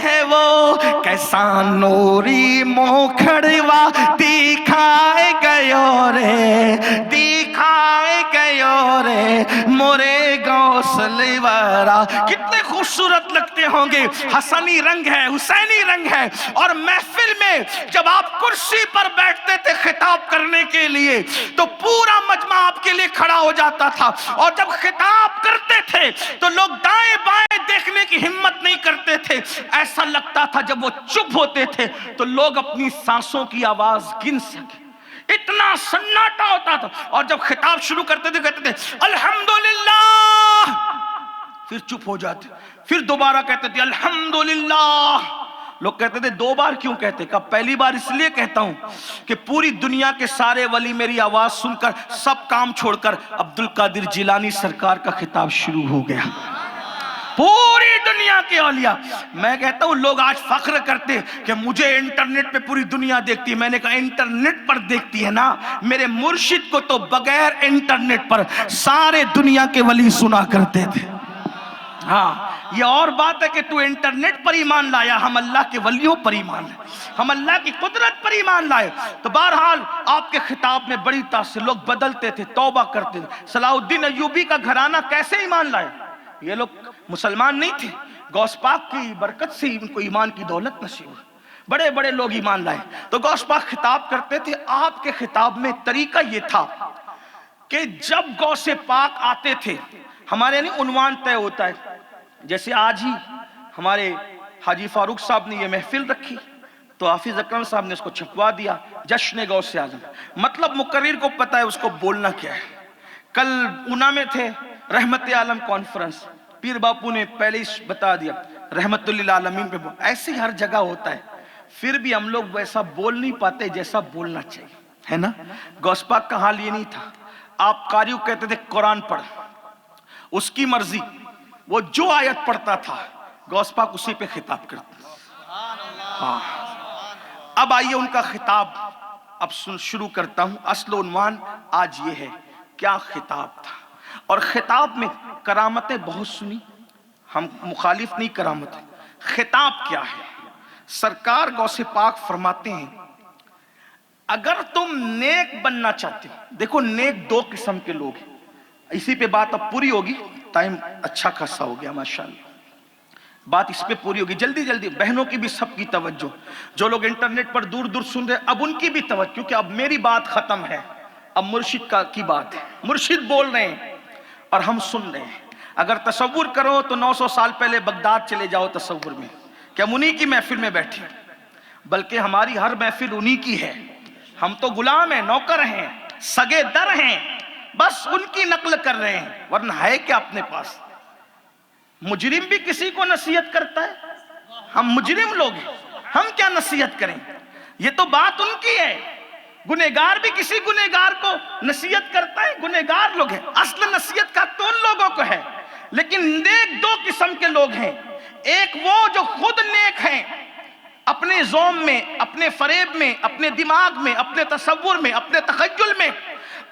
ہیں وہ، کیسا نوری مکھڑوا دکھائے گئے رے، دکھائے گئے رے مورے غوث الورا۔ کتنے خوبصورت لگتے ہوں گے، حسنی رنگ ہے، حسینی رنگ ہے، اور محفل میں جب آپ کرسی پر بیٹھتے تھے خطاب کرنے کے لیے تو پورا مجمع آپ کے لیے کھڑا ہو جاتا تھا، اور جب خطاب کرتے تھے تو لوگ دائیں بائیں دیکھنے کی ہمت نہیں کرتے تھے، ایسا لگتا تھا جب وہ چپ ہوتے تھے تو لوگ اپنی سانسوں کی آواز گن سکیں، اتنا سناٹا ہوتا تھا۔ اور جب خطاب شروع کرتے تھے کہتے تھے الحمدللہ، پھر چپ ہو جاتے، پھر دوبارہ کہتے تھے الحمدللہ۔ لوگ کہتے تھے دو بار کیوں کہتے؟ کہ پہلی بار اس لیے کہتا ہوں کہ پوری دنیا کے سارے ولی میری آواز سن کر سب کام چھوڑ کر عبدالقادر جیلانی سرکار کا خطاب شروع ہو گیا، پوری دنیا کے اولیاء۔ میں کہتا ہوں لوگ آج فخر کرتے کہ مجھے انٹرنیٹ پہ پوری دنیا دیکھتی ہے، میں نے کہا انٹرنیٹ پر دیکھتی ہے نا، میرے مرشد کو تو بغیر انٹرنیٹ پر سارے دنیا کے ولی سنا کرتے تھے۔ ہاں یہ اور بات ہے کہ تو انٹرنیٹ پر ایمان لایا، ہم اللہ کے ولیوں پر ایمان لائے، ہم اللہ کی قدرت پر ایمان لائے۔ تو بہرحال آپ کے خطاب میں بڑی تاثیر، لوگ بدلتے تھے، توبہ کرتے تھے۔ صلاح الدین ایوبی کا گھرانہ کیسے ایمان لائے؟ یہ لوگ مسلمان نہیں تھے، غوث پاک کی برکت سے ان کو ایمان کی دولت نصیب ہوئی، بڑے بڑے لوگ ایمان لائے۔ تو غوث پاک خطاب کرتے تھے، آپ کے خطاب میں طریقہ یہ تھا کہ جب غوث پاک آتے تھے، ہمارے نہیں عنوان طے ہوتا ہے، جیسے آج ہی ہمارے حاجی فاروق صاحب نے یہ محفل رکھی تو حافظ اکرم صاحب نے اس کو چھپوا دیا، جشن غوث اعظم، مطلب مقرر کو پتا ہے اس کو بولنا کیا ہے۔ کل اونا میں تھے رحمت عالم کانفرنس، پیر باپو نے پہلے ہی بتا دیا رحمت للعالمین پہ، ایسے ہی ہر جگہ ہوتا ہے، پھر بھی ہم لوگ ویسا بول نہیں پاتے جیسا بولنا چاہیے، ہے نا؟ غوث پاک کا حال یہ نہیں تھا، آپ قاریوں کہتے تھے قرآن پڑھ، اس کی مرضی، وہ جو آیت پڑھتا تھا غوث پاک اسی پہ خطاب کرتا۔ ہاں، اب آئیے ان کا خطاب اب شروع کرتا ہوں۔ اصل عنوان آج یہ ہے، کیا خطاب تھا، اور خطاب میں کرامتیں بہت سنی، ہم مخالف نہیں کرامتیں، خطاب کیا ہے؟ سرکار غوث پاک فرماتے ہیں اگر تم نیک بننا چاہتے ہو، دیکھو نیک دو قسم کے لوگ ہیں، اسی پہ بات اب پوری ہوگی، ٹائم اچھا خاصا ہو گیا ماشاءاللہ، بات اس پہ پوری ہوگی جلدی جلدی، بہنوں کی بھی سب کی توجہ، جو لوگ انٹرنیٹ پر دور دور سن رہے اب ان کی بھی توجہ، کیونکہ اب میری بات ختم ہے، اب مرشد کی بات ہے، مرشد بول رہے ہیں اور ہم سن رہے ہیں۔ اگر تصور کرو تو 900 سال پہلے بغداد چلے جاؤ تصور میں کہ ہم انہی کی محفل میں بیٹھے، بلکہ ہماری ہر محفل انہی کی ہے، ہم تو غلام ہیں، نوکر ہیں، سگے در ہیں، بس ان کی نقل کر رہے ہیں، ورنہ ہے کیا اپنے پاس؟ مجرم بھی کسی کو نصیحت کرتا ہے، ہم مجرم لوگ ہیں، ہم کیا نصیحت کریں؟ یہ تو بات ان کی ہے، گنہگار بھی کسی گنہگار کو نصیحت کرتا ہے، گنہگار لوگ ہیں، اصل نصیحت کا تو ان لوگوں کو ہے، لیکن نیک دو قسم کے لوگ ہیں، ایک وہ جو خود نیک ہیں اپنے ذوم میں، اپنے فریب میں، اپنے دماغ میں، اپنے تصور میں، اپنے تخیل میں،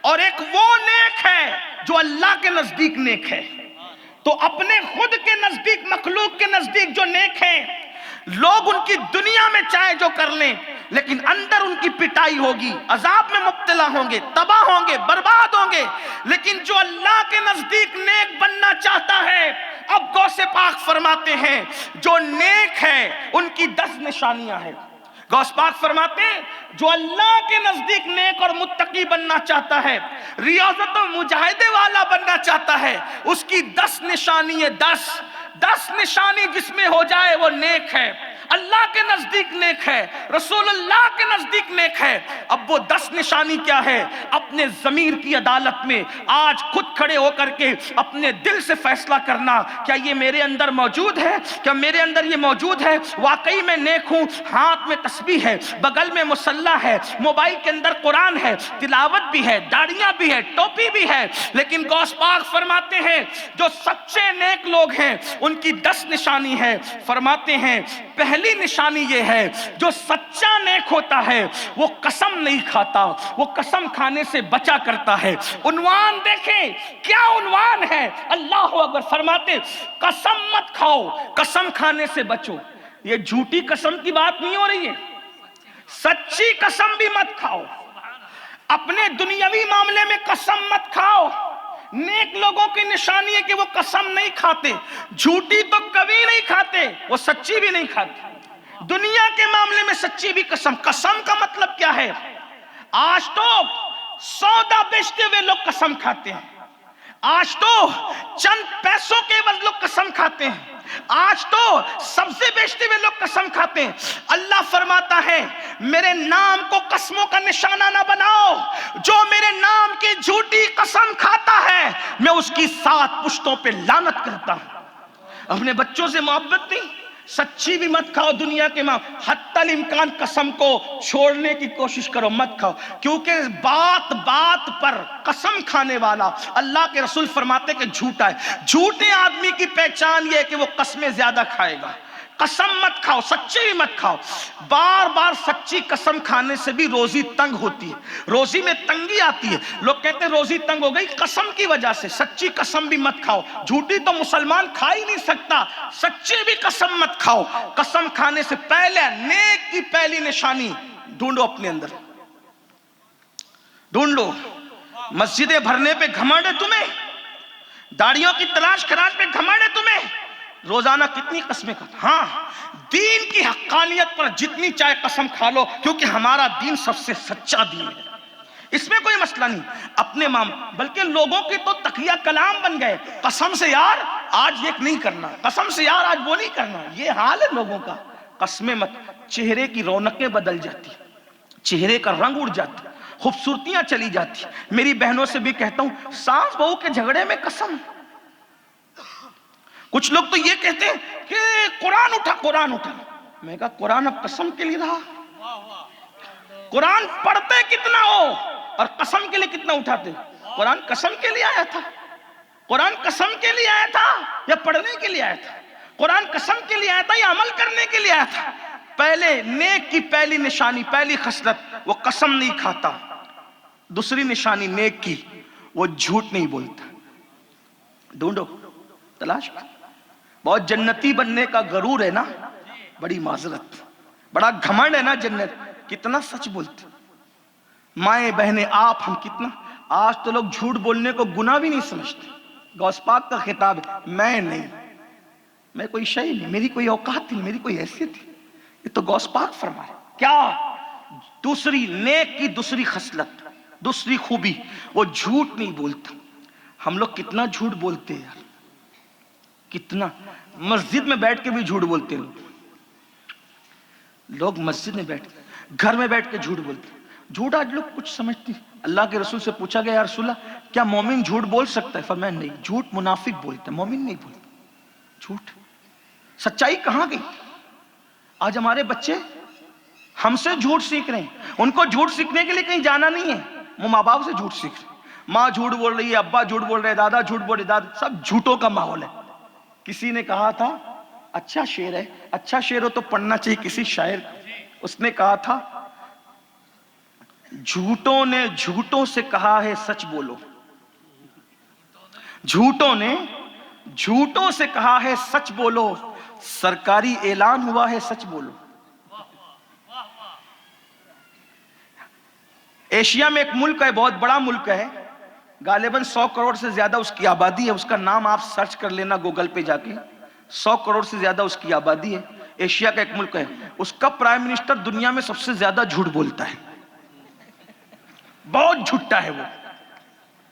اور ایک وہ نیک ہے جو اللہ کے نزدیک نیک ہے۔ تو اپنے خود کے نزدیک، مخلوق کے نزدیک جو نیک ہیں، لوگ ان کی دنیا میں چاہے جو کر لیں لیکن اندر ان کی پٹائی ہوگی، عذاب میں مبتلا ہوں گے، تباہ ہوں گے، برباد ہوں گے، لیکن جو اللہ کے نزدیک نیک بننا چاہتا ہے، اب غوث پاک فرماتے ہیں جو نیک ہے ان کی 10 نشانیاں ہیں۔ غوث پاک فرماتے ہیں جو اللہ کے نزدیک نیک اور متقی بننا چاہتا ہے، ریاضت و مجاہدے والا بننا چاہتا ہے، اس کی 10 نشانی ہے، 10 نشانی جس میں ہو جائے وہ نیک ہے، اللہ کے نزدیک نیک ہے، رسول اللہ کے نزدیک نیک ہے۔ اب وہ 10 نشانی کیا ہے؟ اپنے ضمیر کی عدالت میں آج خود کھڑے ہو کر کے اپنے دل سے فیصلہ کرنا، کیا یہ میرے اندر موجود ہے؟ کیا میرے اندر یہ موجود ہے؟ واقعی میں نیک ہوں، ہاتھ میں تسبیح ہے، بغل میں مصلی ہے، موبائل کے اندر قرآن ہے، تلاوت بھی ہے، داڑیاں بھی ہے، ٹوپی بھی ہے، لیکن غوث پاک فرماتے ہیں جو سچے نیک لوگ ہیں ان کی 10 نشانی ہے۔ فرماتے ہیں پہلی نشانی یہ ہے جو سچا نیک ہوتا ہے وہ قسم نہیں کھاتا، وہ قسم کھانے سے بچا کرتا ہے۔ عنوان دیکھیں کیا عنوان ہے، اللہ اکبر، فرماتے قسم مت کھاؤ، قسم کھانے سے بچو۔ یہ جھوٹی قسم کی بات نہیں ہو رہی ہے، سچی قسم بھی مت کھاؤ، اپنے دنیاوی معاملے میں قسم مت کھاؤ۔ نیک لوگوں کی نشانی ہے کہ وہ قسم نہیں کھاتے، جھوٹی تو کبھی نہیں کھاتے، وہ سچی بھی نہیں کھاتے۔ دنیا کے معاملے میں سچی بھی قسم، قسم کا مطلب کیا ہے؟ آج تو سودا بیچتے ہوئے لوگ قسم کھاتے ہیں، آج تو چند پیسوں کے عوض لوگ قسم کھاتے ہیں، آج تو سبزی بیچتے ہوئے لوگ قسم کھاتے ہیں۔ اللہ فرماتا ہے میرے نام کو قسموں کا نشانہ نہ بناؤ، جو میرے نام کی جھوٹی قسم کھاتا ہے میں اس کی 7 پشتوں پہ لعنت کرتا ہوں۔ اپنے بچوں سے محبت نہیں، سچی بھی مت کھاؤ، دنیا کے ماں حتی الامکان قسم کو چھوڑنے کی کوشش کرو، مت کھاؤ، کیونکہ بات بات پر قسم کھانے والا اللہ کے رسول فرماتے کہ جھوٹا ہے۔ جھوٹے آدمی کی پہچان یہ ہے کہ وہ قسمیں زیادہ کھائے گا۔ قسم مت کھاؤ، سچی بھی مت کھاؤ۔ بار بار سچی قسم کھانے سے بھی روزی تنگ ہوتی ہے، روزی میں تنگی آتی ہے، لوگ کہتے ہیں روزی تنگ ہو گئی قسم کی وجہ سے۔ سچی قسم بھی مت کھاؤ، جھوٹی تو مسلمان کھا ہی نہیں سکتا، سچی بھی قسم مت کھاؤ۔ قسم کھانے سے پہلے نیک کی پہلی نشانی ڈھونڈو، اپنے اندر ڈھونڈ لو۔ مسجدیں بھرنے پہ گھمنڈ ہے تمہیں، داڑیوں کی تلاش خراش میں گھمنڈ ہے تمہیں. روزانہ کتنی قسمیں کھاتے. ہاں دین کی حقانیت پر جتنی چاہے قسم کھا لو, کیونکہ ہمارا دین سب سے سچا دین ہے, اس میں کوئی مسئلہ نہیں. اپنے بلکہ لوگوں کے تو تقیہ کلام بن گئے, قسم سے یار آج یہ نہیں کرنا, قسم سے یار آج وہ نہیں کرنا. یہ حال ہے لوگوں کا. قسمیں مت. چہرے کی رونقیں بدل جاتی, چہرے کا رنگ اڑ جاتا, خوبصورتیاں چلی جاتی. میری بہنوں سے بھی کہتا ہوں, ساس بہو کے جھگڑے میں قسم. کچھ لوگ تو یہ کہتے ہیں کہ قرآن اٹھا, قرآن اٹھا. میں کہا قرآن اب قسم کے لیے رہا؟ قرآن پڑھتے کتنا ہو اور قسم کے لیے کتنا اٹھاتے؟ قرآن قسم کے لیے آیا تھا, قرآن قسم کے لیے آیا تھا یا پڑھنے کے لیے آیا تھا؟ قرآن قسم کے لیے آیا تھا یا عمل کرنے کے لیے آیا تھا؟ پہلے نیک کی پہلی نشانی, پہلی خصلت, وہ قسم نہیں کھاتا. دوسری نشانی نیک کی, وہ جھوٹ نہیں بولتا. ڈھونڈو, تلاش کرو. بہت جنتی بننے کا غرور ہے نا, بڑی معذرت, بڑا گھمنڈ ہے نا جنت. کتنا سچ بولتے مائیں بہنیں آپ, ہم کتنا. آج تو لوگ جھوٹ بولنے کو گناہ بھی نہیں سمجھتے. غوث پاک کا خطاب ہے, میں نہیں, میں کوئی شے نہیں, میری کوئی اوقات نہیں, میری کوئی حیثیت نہیں. یہ تو غوث پاک فرما رہے. کیا دوسری نیک کی دوسری خصلت, دوسری خوبی, وہ جھوٹ نہیں بولتا. ہم لوگ کتنا جھوٹ بولتے ہیں یار, کتنا. مسجد میں بیٹھ کے بھی جھوٹ بولتے ہیں لوگ, مسجد میں بیٹھ کے, گھر میں بیٹھ کے جھوٹ بولتے ہیں. جھوٹ آج لوگ کچھ سمجھتے ہیں. اللہ کے رسول سے پوچھا گیا, یا رسول اللہ کیا مومن جھوٹ بول سکتا ہے؟ فرمایا نہیں, جھوٹ منافق بولتا ہے, مومن نہیں بولتا. جھوٹ, سچائی کہاں گئی؟ آج ہمارے بچے ہم سے جھوٹ سیکھ رہے ہیں. ان کو جھوٹ سیکھنے کے لیے کہیں جانا نہیں ہے, وہ ماں باپ سے جھوٹ سیکھ رہے ہیں. ماں جھوٹ بول رہی ہے, ابا جھوٹ بول رہے ہیں, دادا جھوٹ بول رہے, دادا, سب جھوٹوں کا ماحول ہے. کسی نے کہا تھا, اچھا شعر ہے, اچھا شعر ہو تو پڑھنا چاہیے کسی شاعر کو. اس نے کہا تھا, جھوٹوں نے جھوٹوں سے کہا ہے سچ بولو, جھوٹوں نے جھوٹوں سے کہا ہے سچ بولو, سرکاری اعلان ہوا ہے سچ بولو. ایشیا میں ایک ملک ہے, بہت بڑا ملک ہے, غالباً 100 کروڑ سے زیادہ اس کی آبادی ہے. اس کا نام آپ سرچ کر لینا گوگل پہ جا کے, 100 کروڑ سے زیادہ اس کی آبادی ہے. ایشیا کا ایک ملک ہے. اس کا پرائم منسٹر دنیا میں سب سے زیادہ جھوٹ بولتا ہے, بہت جھوٹا ہے وہ,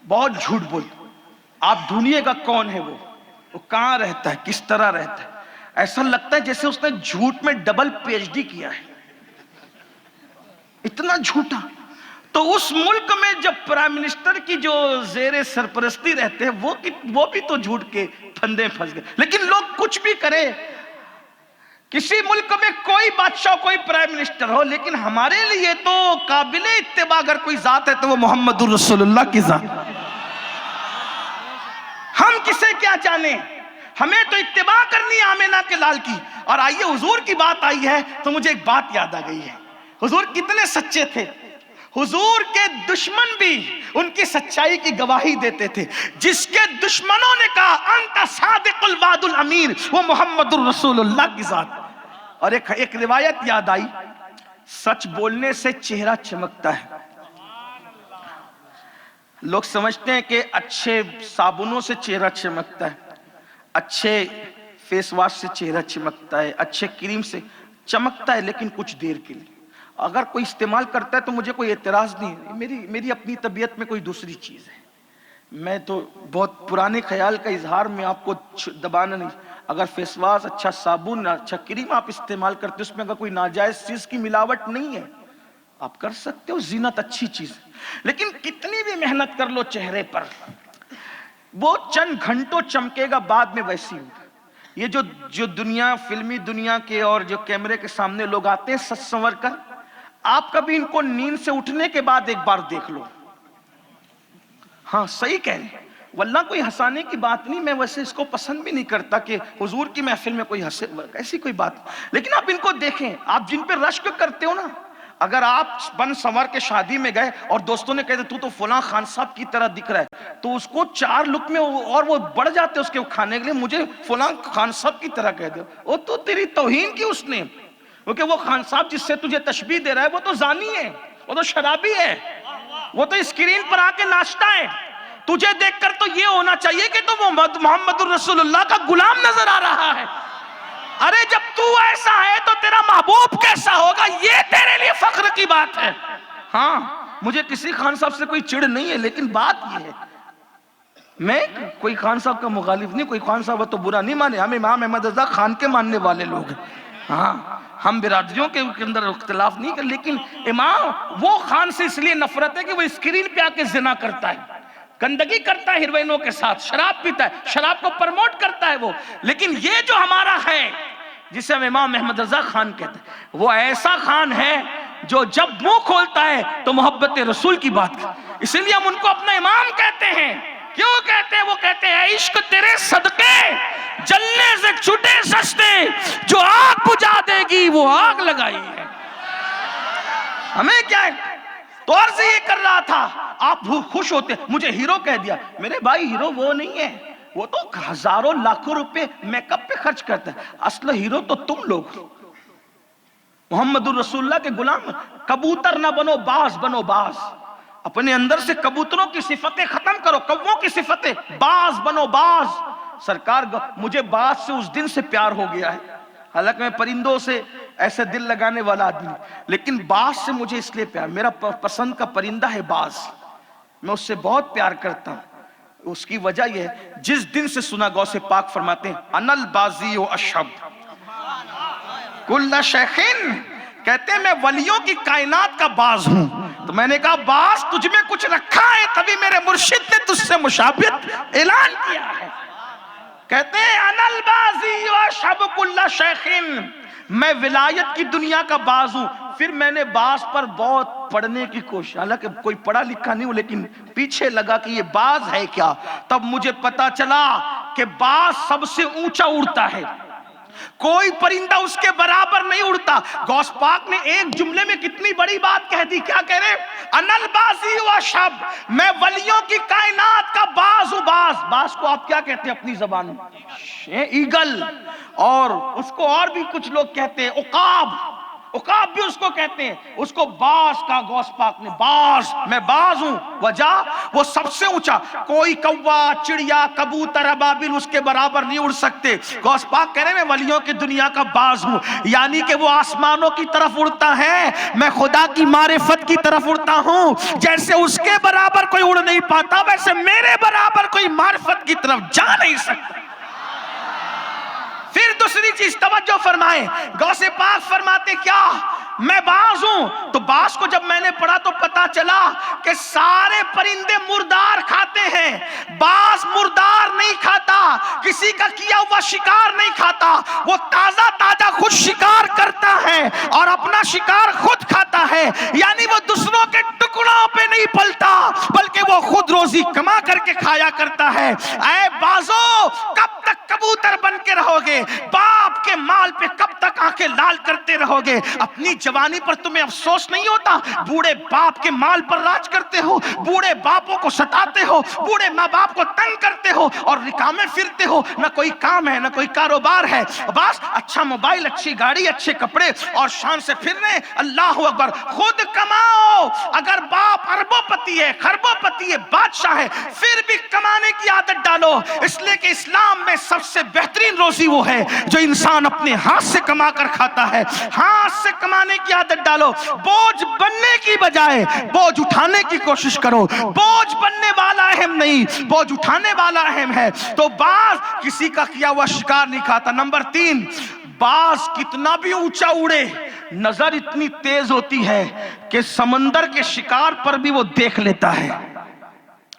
بہت جھوٹ بولتا. آپ ڈھونڈیے گا کون ہے وہ کہاں رہتا ہے, کس طرح رہتا ہے. ایسا لگتا ہے جیسے اس نے جھوٹ میں ڈبل پی ایچ ڈی کیا ہے, اتنا جھوٹا. تو اس ملک میں جب پرائم منسٹر کی جو زیر سرپرستی رہتے ہیں, وہ بھی تو جھوٹ کے پھندے پھنس گئے. لیکن لوگ کچھ بھی کرے, کسی ملک میں کوئی بادشاہ, کوئی پرائم منسٹر ہو, لیکن ہمارے لیے تو قابل اتباع اگر کوئی ذات ہے تو وہ محمد الرسول اللہ کی ذات. ہم کسے کیا جانے, ہمیں تو اتباع کرنی ہے آمینہ کے لال کی. اور آئیے حضور کی بات آئی ہے تو مجھے ایک بات یاد آ گئی ہے. حضور کتنے سچے تھے, حضور کے دشمن بھی ان کی سچائی کی گواہی دیتے تھے. جس کے دشمنوں نے کہا انت صادق الوعد الامین, وہ محمد الرسول اللہ کی ذات. اور ایک روایت یاد آئی, سچ بولنے سے چہرہ چمکتا ہے. لوگ سمجھتے ہیں کہ اچھے صابنوں سے چہرہ چمکتا ہے, اچھے فیس واش سے چہرہ چمکتا ہے, اچھے کریم سے چمکتا ہے, لیکن کچھ دیر کے لیے. اگر کوئی استعمال کرتا ہے تو مجھے کوئی اعتراض نہیں ہے, میری اپنی طبیعت میں کوئی دوسری چیز ہے. میں تو بہت پرانے خیال کا اظہار میں آپ کو دبانا نہیں. اگر فیس واش, اچھا صابن, اچھا کریم آپ استعمال کرتے, اس میں اگر کوئی ناجائز چیز کی ملاوٹ نہیں ہے, آپ کر سکتے ہو, زینت اچھی چیز ہے. لیکن کتنی بھی محنت کر لو چہرے پر, وہ چند گھنٹوں چمکے گا, بعد میں ویسی ہوگا. یہ جو دنیا, فلمی دنیا کے اور جو کیمرے کے سامنے لوگ آتے ہیں سچ سنور کر, آپ کبھی ان کو نیند سے اٹھنے کے بعد ایک بار دیکھ لو. ہاں صحیح کہہ رہے ہیں, واللہ کوئی ہنسانے کی بات نہیں, میں ویسے اس کو پسند بھی نہیں کرتا کہ حضور کی محفل میں کوئی ہنسے, ایسی کوئی بات. لیکن آپ ان کو دیکھیں, آپ جن پہ رشک کرتے ہو نا, اگر آپ بن سنور کے شادی میں گئے اور دوستوں نے کہتے تو فلاں خان صاحب کی طرح دکھ رہا ہے, تو اس کو 4 لک میں اور وہ بڑھ جاتے اس کے کھانے کے لیے, مجھے فلاں خان صاحب کی طرح کہہ دو. وہ تو تیری توہین کی اس نے, کیونکہ وہ خان صاحب جس سے تجھے تشبیہ دے رہا ہے وہ تو زانی ہے, وہ تو شرابی ہے, وہ تو اسکرین پر آ کے ناچتا ہے, تجھے دیکھ کر تو یہ ہونا چاہیے کہ تو محمد الرسول اللہ کا غلام نظر آ رہا ہے. ارے جب تو ایسا ہے تو تیرا محبوب کیسا ہوگا, یہ تیرے لیے فخر کی بات ہے. ہاں مجھے کسی خان صاحب سے کوئی چڑ نہیں ہے, لیکن بات یہ ہے میں کوئی خان صاحب کا مخالف نہیں, کوئی خان صاحب تو برا نہیں مانے, ہم امام احمد رضا خان کے ماننے والے لوگ ہیں. ہاں ہم برادریوں کے اندر اختلاف نہیں کر, لیکن امام وہ خان سے اس لیے نفرت ہے کہ وہ اسکرین پہ آ کے زنا کرتا ہے, گندگی کرتا ہے ہیروئنوں کے ساتھ, شراب پیتا ہے, شراب کو پرموٹ کرتا ہے وہ. لیکن یہ جو ہمارا ہے جسے ہم امام احمد رضا خان کہتے ہیں, وہ ایسا خان ہے جو جب منہ کھولتا ہے تو محبت رسول کی بات کرتا ہے. اسی لیے ہم ان کو اپنا امام کہتے ہیں. کیوں کہتے ہیں؟ وہ کہتے ہیں عشق تیرے صدقے جلنے سے چھٹے سستے, جو آگ بجھا دے گی وہ آگ لگائی ہے. ہمیں کیا ہے؟ تو عرض یہ کر رہا تھا, آپ خوش ہوتے, مجھے ہیرو کہہ دیا. میرے بھائی ہیرو وہ نہیں ہے, وہ تو ہزاروں لاکھوں روپے میک اپ پہ خرچ کرتا ہے. اصل ہیرو تو تم لوگ, محمد الرسول اللہ کے غلام. کبوتر نہ بنو, باز بنو, باز. اپنے اندر سے کبوتروں کی صفتیں ختم کرو, کووں کی صفتیں, باز بنو, باز. سرکار مجھے باز سے اس دن سے پیار ہو گیا ہے, حالانکہ میں پرندوں سے ایسے دل لگانے والا آدمی, لیکن باز سے مجھے اس لیے پیار, میرا پسند کا پرندہ ہے باز, میں اس سے بہت پیار کرتا ہوں. اس کی وجہ یہ ہے, جس دن سے سنا غوث پاک فرماتے ہیں انا البازی و اشہب کل شیخین, کہتے ہیں میں ولیوں کی کائنات کا باز ہوں. تو میں نے کہا باز تجھ میں کچھ رکھا ہے, تبھی میرے مرشد نے تجھ سے مشابہت اعلان کیا ہے. کہتے ہیں انا البازی و اشہب کل شیخین, میں ولایت کی دنیا کا باز ہوں. پھر میں نے باز پر بہت پڑھنے کی کوشش, حالانکہ کوئی پڑھا لکھا نہیں ہوں, لیکن پیچھے لگا کہ یہ باز ہے کیا. تب مجھے پتا چلا کہ باز سب سے اونچا اڑتا ہے, کوئی پرندہ اس کے برابر نہیں اڑتا. غوث پاک نے ایک جملے میں کتنی بڑی بات کہہ دی. کیا کہہ رہے؟ انا البازی و اشہب, میں ولیوں کی کائنات کا باز ہوں. باز, باز کو آپ کیا کہتے ہیں اپنی زبان میں؟ ایگل. اور اس کو اور بھی کچھ لوگ کہتے ہیں عقاب, عقاب بھی اس کو کہتے ہیں. اس کو باز کا غوث پاک نے, باز, میں باز ہوں. وجہ وہ سب سے اونچا, کوئی کوا, چڑیا, کبوتر, ابابل اس کے برابر نہیں اڑ سکتے. غوث پاک کہہ رہے ہیں میں ولیوں کی دنیا کا باز ہوں, یعنی کہ وہ آسمانوں کی طرف اڑتا ہے, میں خدا کی معرفت کی طرف اڑتا ہوں. جیسے اس کے برابر کوئی اڑ نہیں پاتا, ویسے میرے برابر کوئی معرفت کی طرف جا نہیں سکتا. پھر دوسری چیز توجہ فرمائیں, غوث پاک فرماتے کیا میں باز ہوں. تو باز کو جب میں نے پڑھا تو پتا چلا کہ سارے پرندے مردار کھاتے ہیں, باز مردار نہیں کھاتا, کسی کا کیا ہوا شکار نہیں کھاتا, وہ تازہ تازہ خود شکار کرتا ہے اور اپنا شکار خود کھاتا ہے. یعنی وہ دوسروں کے ٹکڑوں پہ نہیں پلتا, بلکہ وہ خود روزی کما کر کے کھایا کرتا ہے. اے بازو, کب تک کبوتر بن کے رہو گے؟ باپ کے مال پہ کب تک آنکھیں لال کرتے رہو گے؟ اپنی جوانی پر تمہیں افسوس نہیں ہوتا؟ بوڑھے باپ کے مال پر راج کرتے ہو, بوڑھے باپوں کو ستاتے ہو, بوڑھے ماں باپ کو تنگ کرتے ہو اور نکامے پھرتے ہو, نہ کوئی کام ہے نہ کوئی کاروبار ہے, بس اچھا موبائل, اچھی گاڑی, اچھے کپڑے اور شان سے پھر رہے. اللہ اکبر, خود کماؤ. اگر باپ اربوں پتی ہے, خربوں پتی ہے, بادشاہ ہے, پھر بھی کمانے کی عادت ڈالو, اس لیے کہ اسلام میں سب سے بہترین روزی وہ ہے جو انسان اپنے ہاتھ سے کما کر کھاتا ہے. ہاتھ سے کمانے کی عادت ڈالو, بوجھ بننے کی بجائے بوجھ اٹھانے کی کوشش کرو. بوجھ بننے والا اہم نہیں, بوجھ اٹھانے والا اہم ہے. تو باز کسی کا کیا ہوا شکار نہیں کھاتا. نمبر 3, باز کتنا بھی اونچا اڑے, نظر اتنی تیز ہوتی ہے کہ سمندر کے شکار پر بھی وہ دیکھ لیتا ہے.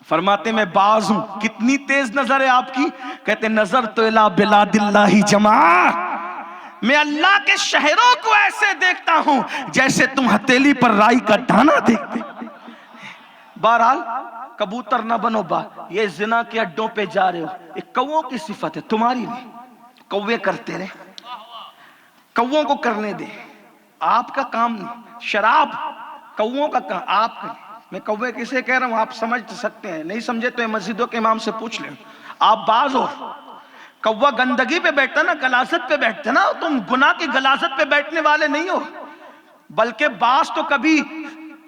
فرماتے میں باز ہوں. کتنی تیز نظر ہے آپ کی؟ کہتے نظر تو الی بلاد اللہ جماع, میں اللہ کے شہروں کو ایسے دیکھتا ہوں جیسے تم ہتھیلی پر رائی کا دانہ دیکھتے. بہرحال کبوتر نہ بنو با, یہ زنا کے اڈوں پہ جا رہے ہو, ایک کووں کی صفت ہے تمہاری نہیں. کوے کرتے رہے, کووں کو کرنے دے, آپ کا کام نہیں. شراب کووں کا کام, آپ کا. میں کوے کسے کہہ رہا ہوں آپ سمجھ سکتے ہیں, نہیں سمجھے تو مسجدوں کے امام سے پوچھ لیں. آپ باز ہو. کوا گندگی پہ بیٹھتا نا, غلاظت پہ بیٹھتا نا, تم گناہ کی غلاظت پہ بیٹھنے والے نہیں ہو. بلکہ باز تو کبھی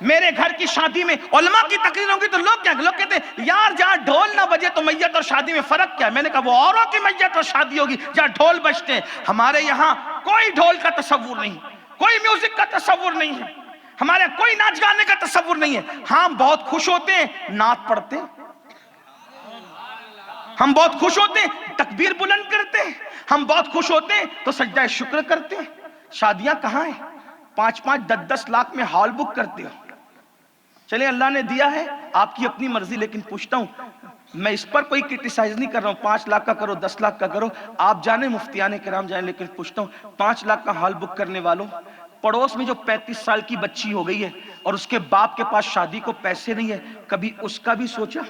میرے گھر کی شادی میں علماء کی تقریر ہوگی تو لوگ کہتے ہیں یار جہاں ڈھول نہ بجے تو میت اور شادی میں فرق کیا ہے؟ میں نے کہا وہ اوروں کی میت اور شادی ہوگی جہاں ڈھول بجتے ہیں، ہمارے یہاں کوئی ڈھول کا تصور نہیں، کوئی میوزک کا تصور نہیں ہے، ہمارے کوئی ناچ گانے کا تصور نہیں ہے۔ ہاں بہت خوش ہوتے ہیں نعت پڑھتے ہیں، ہم بہت خوش ہوتے ہیں تکبیر بلند کرتے ہیں، ہم بہت خوش ہوتے ہیں تو سجدہ شکر کرتے ہیں۔ شادیاں کہاں ہیں؟ 5-5 10-10 لاکھ میں ہال بک کرتے ہو۔ چلیں اللہ نے دیا ہے آپ کی اپنی مرضی، لیکن پوچھتا ہوں، میں اس پر کوئی کرٹیسائز نہیں کر رہا ہوں 5 لاکھ کا کرو 10 لاکھ کا کرو، آپ جانے مفتیان کرام جائیں، لیکن پوچھتا ہوں 5 لاکھ کا ہال بک کرنے والوں، پڑوس میں جو 35 سال کی بچی ہو گئی ہے اور اس کے باپ کے پاس شادی کو پیسے نہیں ہے، کبھی اس کا بھی سوچا؟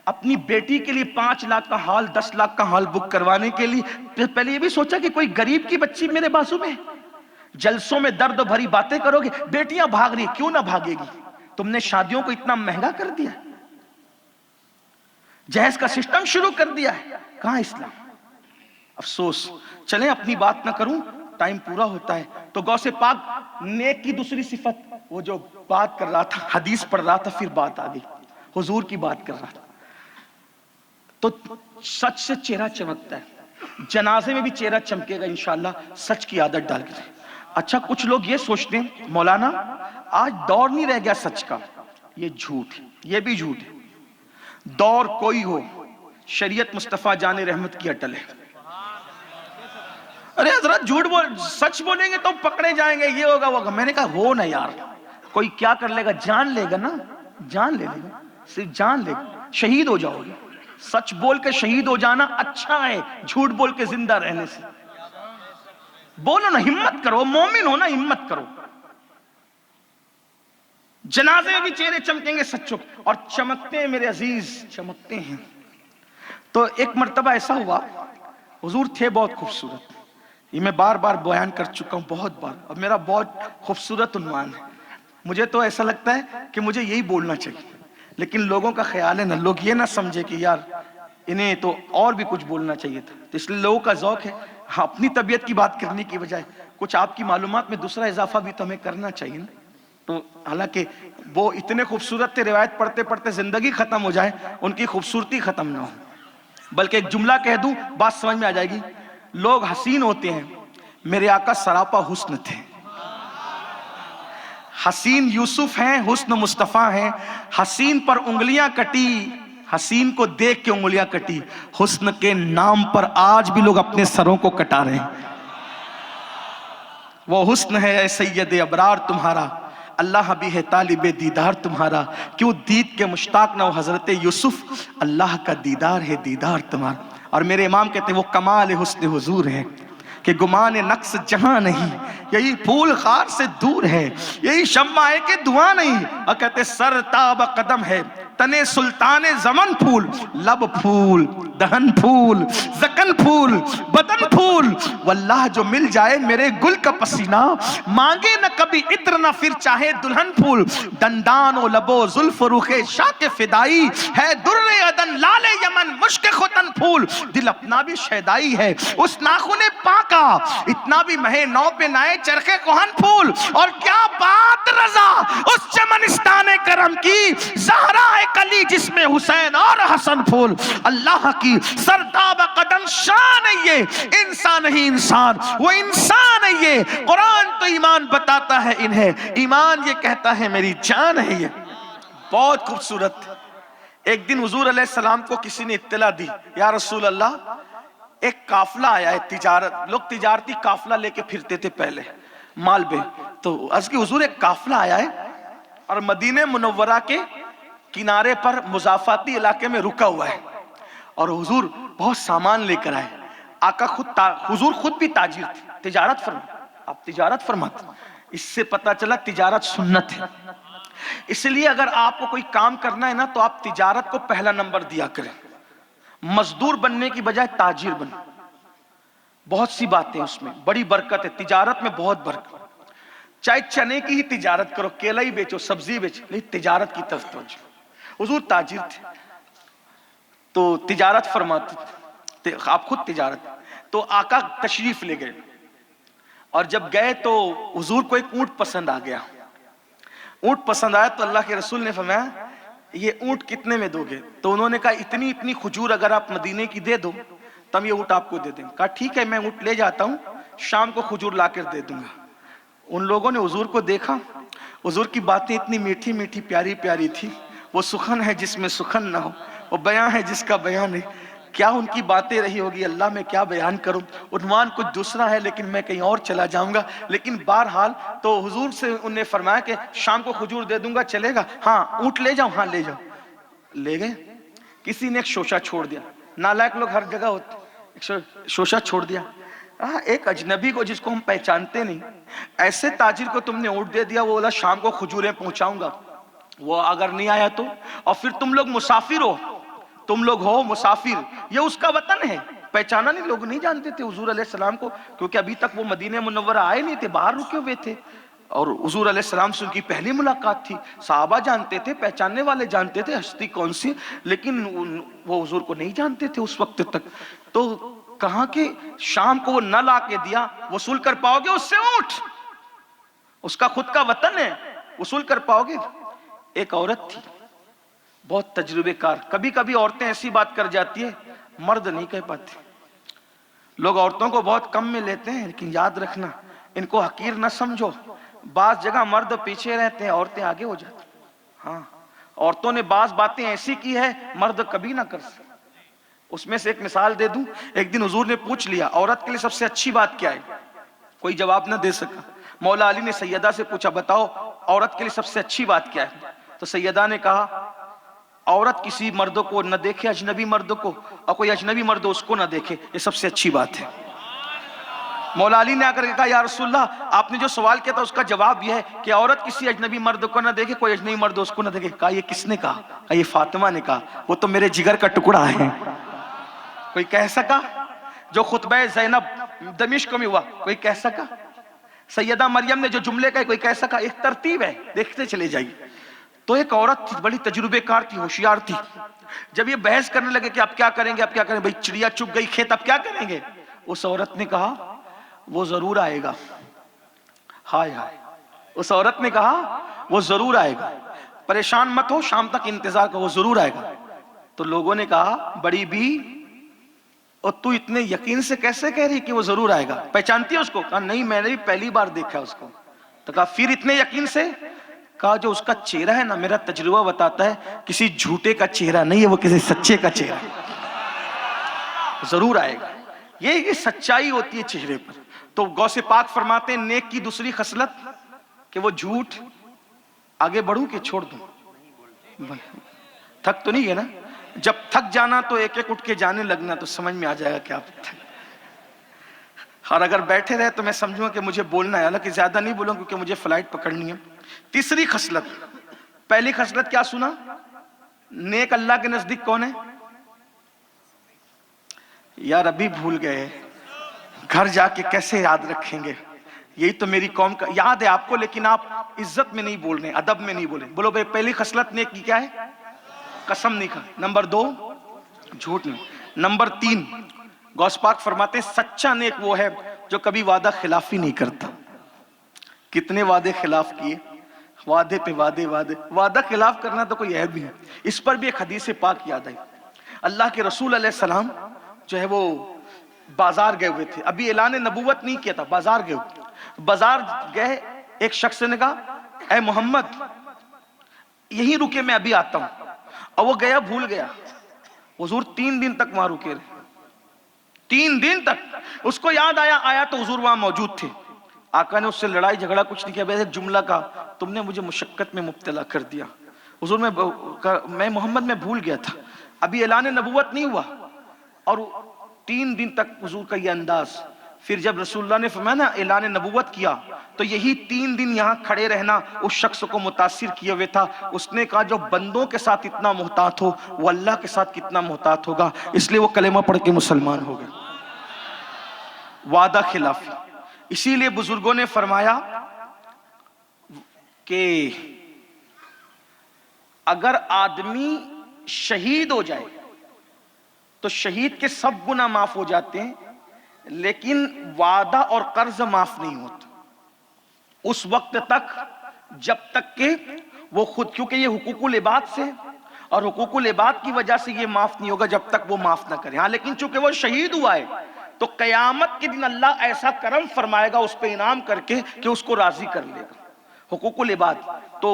اپنی بیٹی کے لیے 5 لاکھ کا ہال 10 لاکھ کا ہال بک کروانے کے لیے پہلے یہ بھی سوچا کہ کوئی غریب کی بچی میرے بازو میں؟ جلسوں میں درد بھری باتیں کرو گے، بیٹیاں بھاگ رہی، کیوں نہ بھاگے گی؟ تم نے شادیوں کو اتنا مہنگا کر دیا، جہیز کا سسٹم شروع کر دیا ہے، کہاں اسلام؟ افسوس۔ چلیں اپنی بات نہ کروں، ٹائم پورا ہوتا ہے تو غوث پاک نیک کی دوسری صفت، وہ جو بات کر رہا تھا حدیث پڑھ رہا تھا پھر بات آ گئی، حضور کی بات کر رہا تھا تو سچ سے چہرہ چمکتا ہے، جنازے میں بھی چہرہ چمکے گا انشاءاللہ، سچ کی عادت ڈال کے۔ اچھا کچھ لوگ یہ سوچتے ہیں مولانا آج دور نہیں رہ گیا سچ کا، یہ جھوٹ ہے، یہ بھی جھوٹ ہے۔ دور کوئی ہو، شریعت مصطفیٰ جان رحمت کی اٹل ہے۔ ارے حضرت جھوٹ سچ بولیں گے تو پکڑے جائیں گے، یہ ہوگا وہ ہوگا۔ میں نے کہا ہو نا یار، کوئی کیا کر لے گا؟ جان لے گا نا، جان لے گا، صرف جان لے گا، شہید ہو جاؤ گے۔ سچ بول کے شہید ہو جانا اچھا ہے جھوٹ بول کے زندہ رہنے سے۔ بولو نا، ہمت کرو، مومن ہو نا، ہمت کرو۔ جنازے میں بھی چہرے چمکیں گے سچوں، اور چمکتے ہیں میرے عزیز، چمکتے ہیں۔ تو ایک مرتبہ ایسا ہوا، حضور تھے بہت خوبصورت، یہ میں بار بار بیان کر چکا ہوں بہت بار، اور میرا بہت خوبصورت عنوان ہے، مجھے تو ایسا لگتا ہے کہ مجھے یہی بولنا چاہیے، لیکن لوگوں کا خیال ہے نا، لوگ یہ نہ سمجھے کہ یار انہیں تو اور بھی کچھ بولنا چاہیے تھا، تو اس لیے لوگوں کا ذوق ہے اپنی طبیعت کی بات کرنے کی بجائے کچھ آپ کی معلومات میں دوسرا اضافہ بھی تو ہمیں کرنا چاہیے نا۔ تو حالانکہ وہ اتنے خوبصورت تھے، روایت پڑھتے پڑھتے زندگی ختم ہو جائے ان کی خوبصورتی ختم نہ ہو۔ بلکہ ایک جملہ کہہ دوں بات سمجھ میں آ جائے گی، لوگ حسین ہوتے ہیں، میرے آقا سراپا حسن تھے۔ حسین یوسف ہیں، حسن مصطفیٰ ہیں، حسین پر انگلیاں کٹی، حسین کو دیکھ کے انگلیاں کٹی، حسن کے نام پر آج بھی لوگ اپنے سروں کو کٹا رہے ہیں۔ وہ حسن ہے اے سید ابرار تمہارا، اللہ بھی ہے طالب دیدار تمہارا، کیوں دید کے مشتاق نہ ہو حضرت یوسف، اللہ کا دیدار ہے دیدار تمہارا۔ اور میرے امام کہتے ہیں وہ کمال حسن حضور ہے کہ گمان نقص جہاں نہیں، یہی پھول خار سے دور ہے، یہی شمع ہے کہ دعا نہیں، اور کہتے سر تاب قدم ہے تنے سلطان زمن پھول، لب پھول، دہن پھول، زکن پھول، بدن پھول، واللہ جو مل جائے میرے گل کا پسینہ، مانگے نہ کبھی عطر نہ پھر چاہے دلہن پھول، دندان و لب و زلف و رخ شاہ کے فدائی ہے، در عدن لال یمن مشک ختن پھول، دل اپنا بھی شیدائی ہے اس ناخن پاکا، اتنا بھی مہے نو پہ نائے چرخے کوہن پھول، اور کیا بات رضا اس چمنستان کرم کی، زہرا ہے کلی جس میں حسین اور حسن پھول، اللہ کی سرتاب قدم شان ہے یہ، انسان نہیں انسان، وہ انسان ہے یہ، قرآن تو ایمان بتاتا ہے انہیں، ایمان یہ کہتا ہے میری جان ہے یہ۔ بہت خوبصورت۔ ایک دن حضور علیہ السلام کو کسی نے اطلاع دی، یا رسول اللہ ایک قافلہ آیا ہے، تجارت، لوگ تجارتی قافلہ لے کے پھرتے تھے پہلے مال بے، تو عرض کی حضور ایک قافلہ آیا ہے اور مدینہ منورہ کے کنارے پر مضافاتی علاقے میں رکا ہوا ہے، اور حضور بہت سامان لے کر آئے۔ آقا حضور خود بھی تاجر تھے، تجارت فرماتے، آپ تجارت فرماتے، اس سے پتہ چلا تجارت سنت ہے۔ اس لیے اگر آپ کو کوئی کام کرنا ہے نا تو آپ تجارت کو پہلا نمبر دیا کریں، مزدور بننے کی بجائے تاجر بنیں۔ بہت سی باتیں اس میں، بڑی برکت ہے تجارت میں، بہت برکت۔ چاہے چنے کی ہی تجارت کرو، کیلا ہی بیچو، سبزی بیچو، لیکن تجارت کی طرف توجہ۔ حضور تاجر تھے تو تجارت فرماتے تھے، آپ خود تجارت، تو آقا تشریف لے گئے، اور جب گئے تو حضور کو ایک اونٹ پسند آ گیا، اونٹ پسند آیا تو اللہ کے رسول نے فرمایا یہ اونٹ کتنے میں دو گے؟ تو انہوں نے کہا اتنی کھجور اگر آپ مدینے کی دے دو تب یہ اونٹ آپ کو دے دیں۔ کہا ٹھیک ہے میں اونٹ لے جاتا ہوں، شام کو کھجور لا کر دے دوں گا۔ ان لوگوں نے حضور کو دیکھا، حضور کی باتیں اتنی میٹھی میٹھی پیاری پیاری تھی، وہ سخن ہے جس میں سخن نہ ہو، وہ بیان ہے جس کا بیان ہے، کیا ان کی باتیں رہی ہوگی اللہ میں کیا بیان کروں، عنوان کچھ دوسرا ہے لیکن میں کہیں اور چلا جاؤں گا۔ لیکن بہرحال تو حضور سے انہوں نے فرمایا کہ شام کو کھجور دے دوں گا، چلے گا؟ ہاں۔ اونٹ لے جاؤں؟ ہاں لے جاؤ۔ لے گئے۔ کسی نے ایک شوشہ چھوڑ دیا، نالائق لوگ ہر جگہ ہوتے، ایک شوشہ چھوڑ دیا، ایک اجنبی کو جس کو ہم پہچانتے نہیں، ایسے تاجر کو تم نے اونٹ دے دیا، وہ بولا شام کو کھجوریں پہنچاؤں گا، وہ اگر نہیں آیا تو؟ اور پھر تم لوگ مسافر ہو، تم لوگ ہو مسافر، یہ اس کا وطن ہے، پہچانا نہیں، لوگ نہیں جانتے تھے حضور علیہ السلام کو، کیونکہ ابھی تک وہ مدینہ منورہ آئے نہیں تھے، باہر رکے ہوئے تھے، اور حضور علیہ السلام سے ان کی پہلی ملاقات تھی۔ صحابہ جانتے تھے، پہچاننے والے جانتے تھے ہستی کون سی، لیکن وہ حضور کو نہیں جانتے تھے اس وقت تک۔ تو کہاں کہ شام کو وہ نہ لا کے دیا، وصول کر پاؤ گے اس سے اونٹ؟ اس کا خود کا وطن ہے، وصول کر پاؤ گے؟ ایک عورت تھی بہت تجربے کار، کبھی کبھی عورتیں ایسی بات کر جاتی ہے مرد نہیں کہہ پاتے، لوگ عورتوں کو بہت کم میں لیتے ہیں، لیکن یاد رکھنا ان کو حقیر نہ سمجھو، بعض جگہ مرد پیچھے رہتے ہیں عورتیں آگے ہو جاتی ہیں۔ ہاں، عورتوں نے بعض باتیں ایسی کی ہے مرد کبھی نہ کر سکتے۔ اس میں سے ایک مثال دے دوں، ایک دن حضور نے پوچھ لیا عورت کے لیے سب سے اچھی بات کیا ہے؟ کوئی جواب نہ دے سکا۔ مولا علی نے سیدہ سے پوچھا بتاؤ عورت کے لیے سب سے اچھی بات کیا ہے؟ تو سیدہ نے کہا عورت کسی مرد کو نہ دیکھے، اجنبی مرد کو، اور کوئی اجنبی مرد اس کو نہ دیکھے، یہ سب سے اچھی بات ہے۔ مولا علی نے آ کر کہا یا رسول اللہ آپ نے جو سوال کیا تھا اس کا جواب یہ ہے کہ عورت کسی اجنبی مرد کو نہ دیکھے، کوئی اجنبی مرد اس کو نہ دیکھے۔ کہا یہ کس نے کہا؟ کہا یہ فاطمہ نے کہا، وہ تو میرے جگر کا ٹکڑا ہے۔ کوئی کہہ سکا؟ جو خطبہ زینب دمشق میں ہوا کوئی کہہ سکا؟ سیدہ مریم نے جو جملے کہے کوئی کہہ سکا؟ ایک ترتیب ہے، دیکھتے چلے جائیے۔ تو ایک عورت تھی بڑی تجربے کار تھی، ہوشیار تھی، جب یہ بحث کرنے لگے کہ آپ کیا کریں گے، آپ کیا کریں گے، بھئی چڑیا چگ گئی کھیت، آپ کیا کریں گے، اس عورت نے کہا وہ ضرور آئے گا۔ ہائے ہائے، اس عورت نے کہا وہ ضرور آئے گا، پریشان مت ہو، شام تک انتظار کرو، وہ ضرور آئے گا۔ تو لوگوں نے کہا بڑی بھی اور تو اتنے یقین سے کیسے کہہ رہی کہ وہ ضرور آئے گا، پہچانتی ہے اس کو؟ کہا نہیں میں نے بھی پہلی بار دیکھا اس کو۔ تو کہا پھر اتنے یقین سے؟ کہا جو اس کا چہرہ ہے نا میرا تجربہ بتاتا ہے کسی جھوٹے کا چہرہ نہیں ہے، وہ کسی سچے کا چہرہ ہے، ضرور آئے گا۔ یہ سچائی ہوتی ہے چہرے پر۔ تو غوث پاک فرماتے ہیں نیک کی دوسری خصلت کہ وہ جھوٹ، آگے بڑھوں کہ چھوڑ دوں؟ تھک تو نہیں ہے نا؟ جب تھک جانا تو ایک ایک اٹھ کے جانے لگنا تو سمجھ میں آ جائے گا کہ آپ تھک، اور اگر بیٹھے رہے تو میں سمجھوں کہ مجھے بولنا ہے، حالانکہ زیادہ نہیں بولوں کیونکہ مجھے فلائٹ پکڑنی ہے۔ تیسری خصلت، پہلی خصلت کیا سنا؟ نیک اللہ کے نزدیک کون ہے؟ یار ابھی بھول گئے، گھر جا کے کیسے یاد رکھیں گے؟ یہی تو میری قوم کا یاد ہے آپ کو، لیکن آپ عزت میں نہیں بول رہے، ادب میں نہیں بولے۔ بولو بھائی پہلی خصلت نیک کی کیا ہے؟ قسم نہیں کھا۔ نمبر 2 جھوٹ نہیں۔ نمبر 3 غوث پاک فرماتے ہیں سچا نیک وہ ہے جو کبھی وعدہ خلافی نہیں کرتا۔ کتنے وعدے خلاف کیے، وعدے پہ وعدے، وعدہ خلاف کرنا تو کوئی عیب نہیں ہے۔ اس پر بھی ایک حدیث پاک یاد آئی، اللہ کے رسول علیہ السلام جو ہے وہ بازار گئے ہوئے تھے، ابھی اعلان نبوت نہیں کیا تھا، بازار گئے ہوئے، بازار گئے، ایک شخص نے کہا اے محمد یہیں رکے میں ابھی آتا ہوں، اور وہ گیا بھول گیا۔ حضور 3 دن تک وہاں رکے رہے، 3 دن تک اس کو یاد آیا تو حضور وہاں موجود تھے۔ آقا نے اس سے لڑائی جھگڑا کچھ نہیں کیا، بس ایک جملہ کہا تم نے مجھے مشقت میں مبتلا کر دیا۔ حضور میں محمد میں بھول گیا تھا، ابھی اعلان نبوت نہیں ہوا، اور 3 دن تک حضور کا یہ انداز۔ پھر جب رسول اللہ نے فرمایا نا اعلان نبوت کیا تو یہی 3 دن یہاں کھڑے رہنا اس شخص کو متاثر کیے ہوئے تھا۔ اس نے کہا جو بندوں کے ساتھ اتنا محتاط ہو وہ اللہ کے ساتھ کتنا محتاط ہوگا، اس لیے وہ کلمہ پڑھ کے مسلمان ہو گئے۔ وعدہ خلافی، اسی لیے بزرگوں نے فرمایا کہ اگر آدمی شہید ہو جائے تو شہید کے سب گناہ معاف ہو جاتے ہیں، لیکن وعدہ اور قرض معاف نہیں ہوتا۔ اس وقت تک جب تک کہ وہ خود، کیونکہ یہ حقوق العباد سے اور حقوق العباد کی وجہ سے یہ معاف نہیں ہوگا جب تک وہ معاف نہ کرے. ہاں لیکن چونکہ وہ شہید ہوا ہے تو قیامت کے دن اللہ ایسا کرم فرمائے گا اس پہ انعام کر کے کہ اس کو راضی کر لے گا. حقوق العباد تو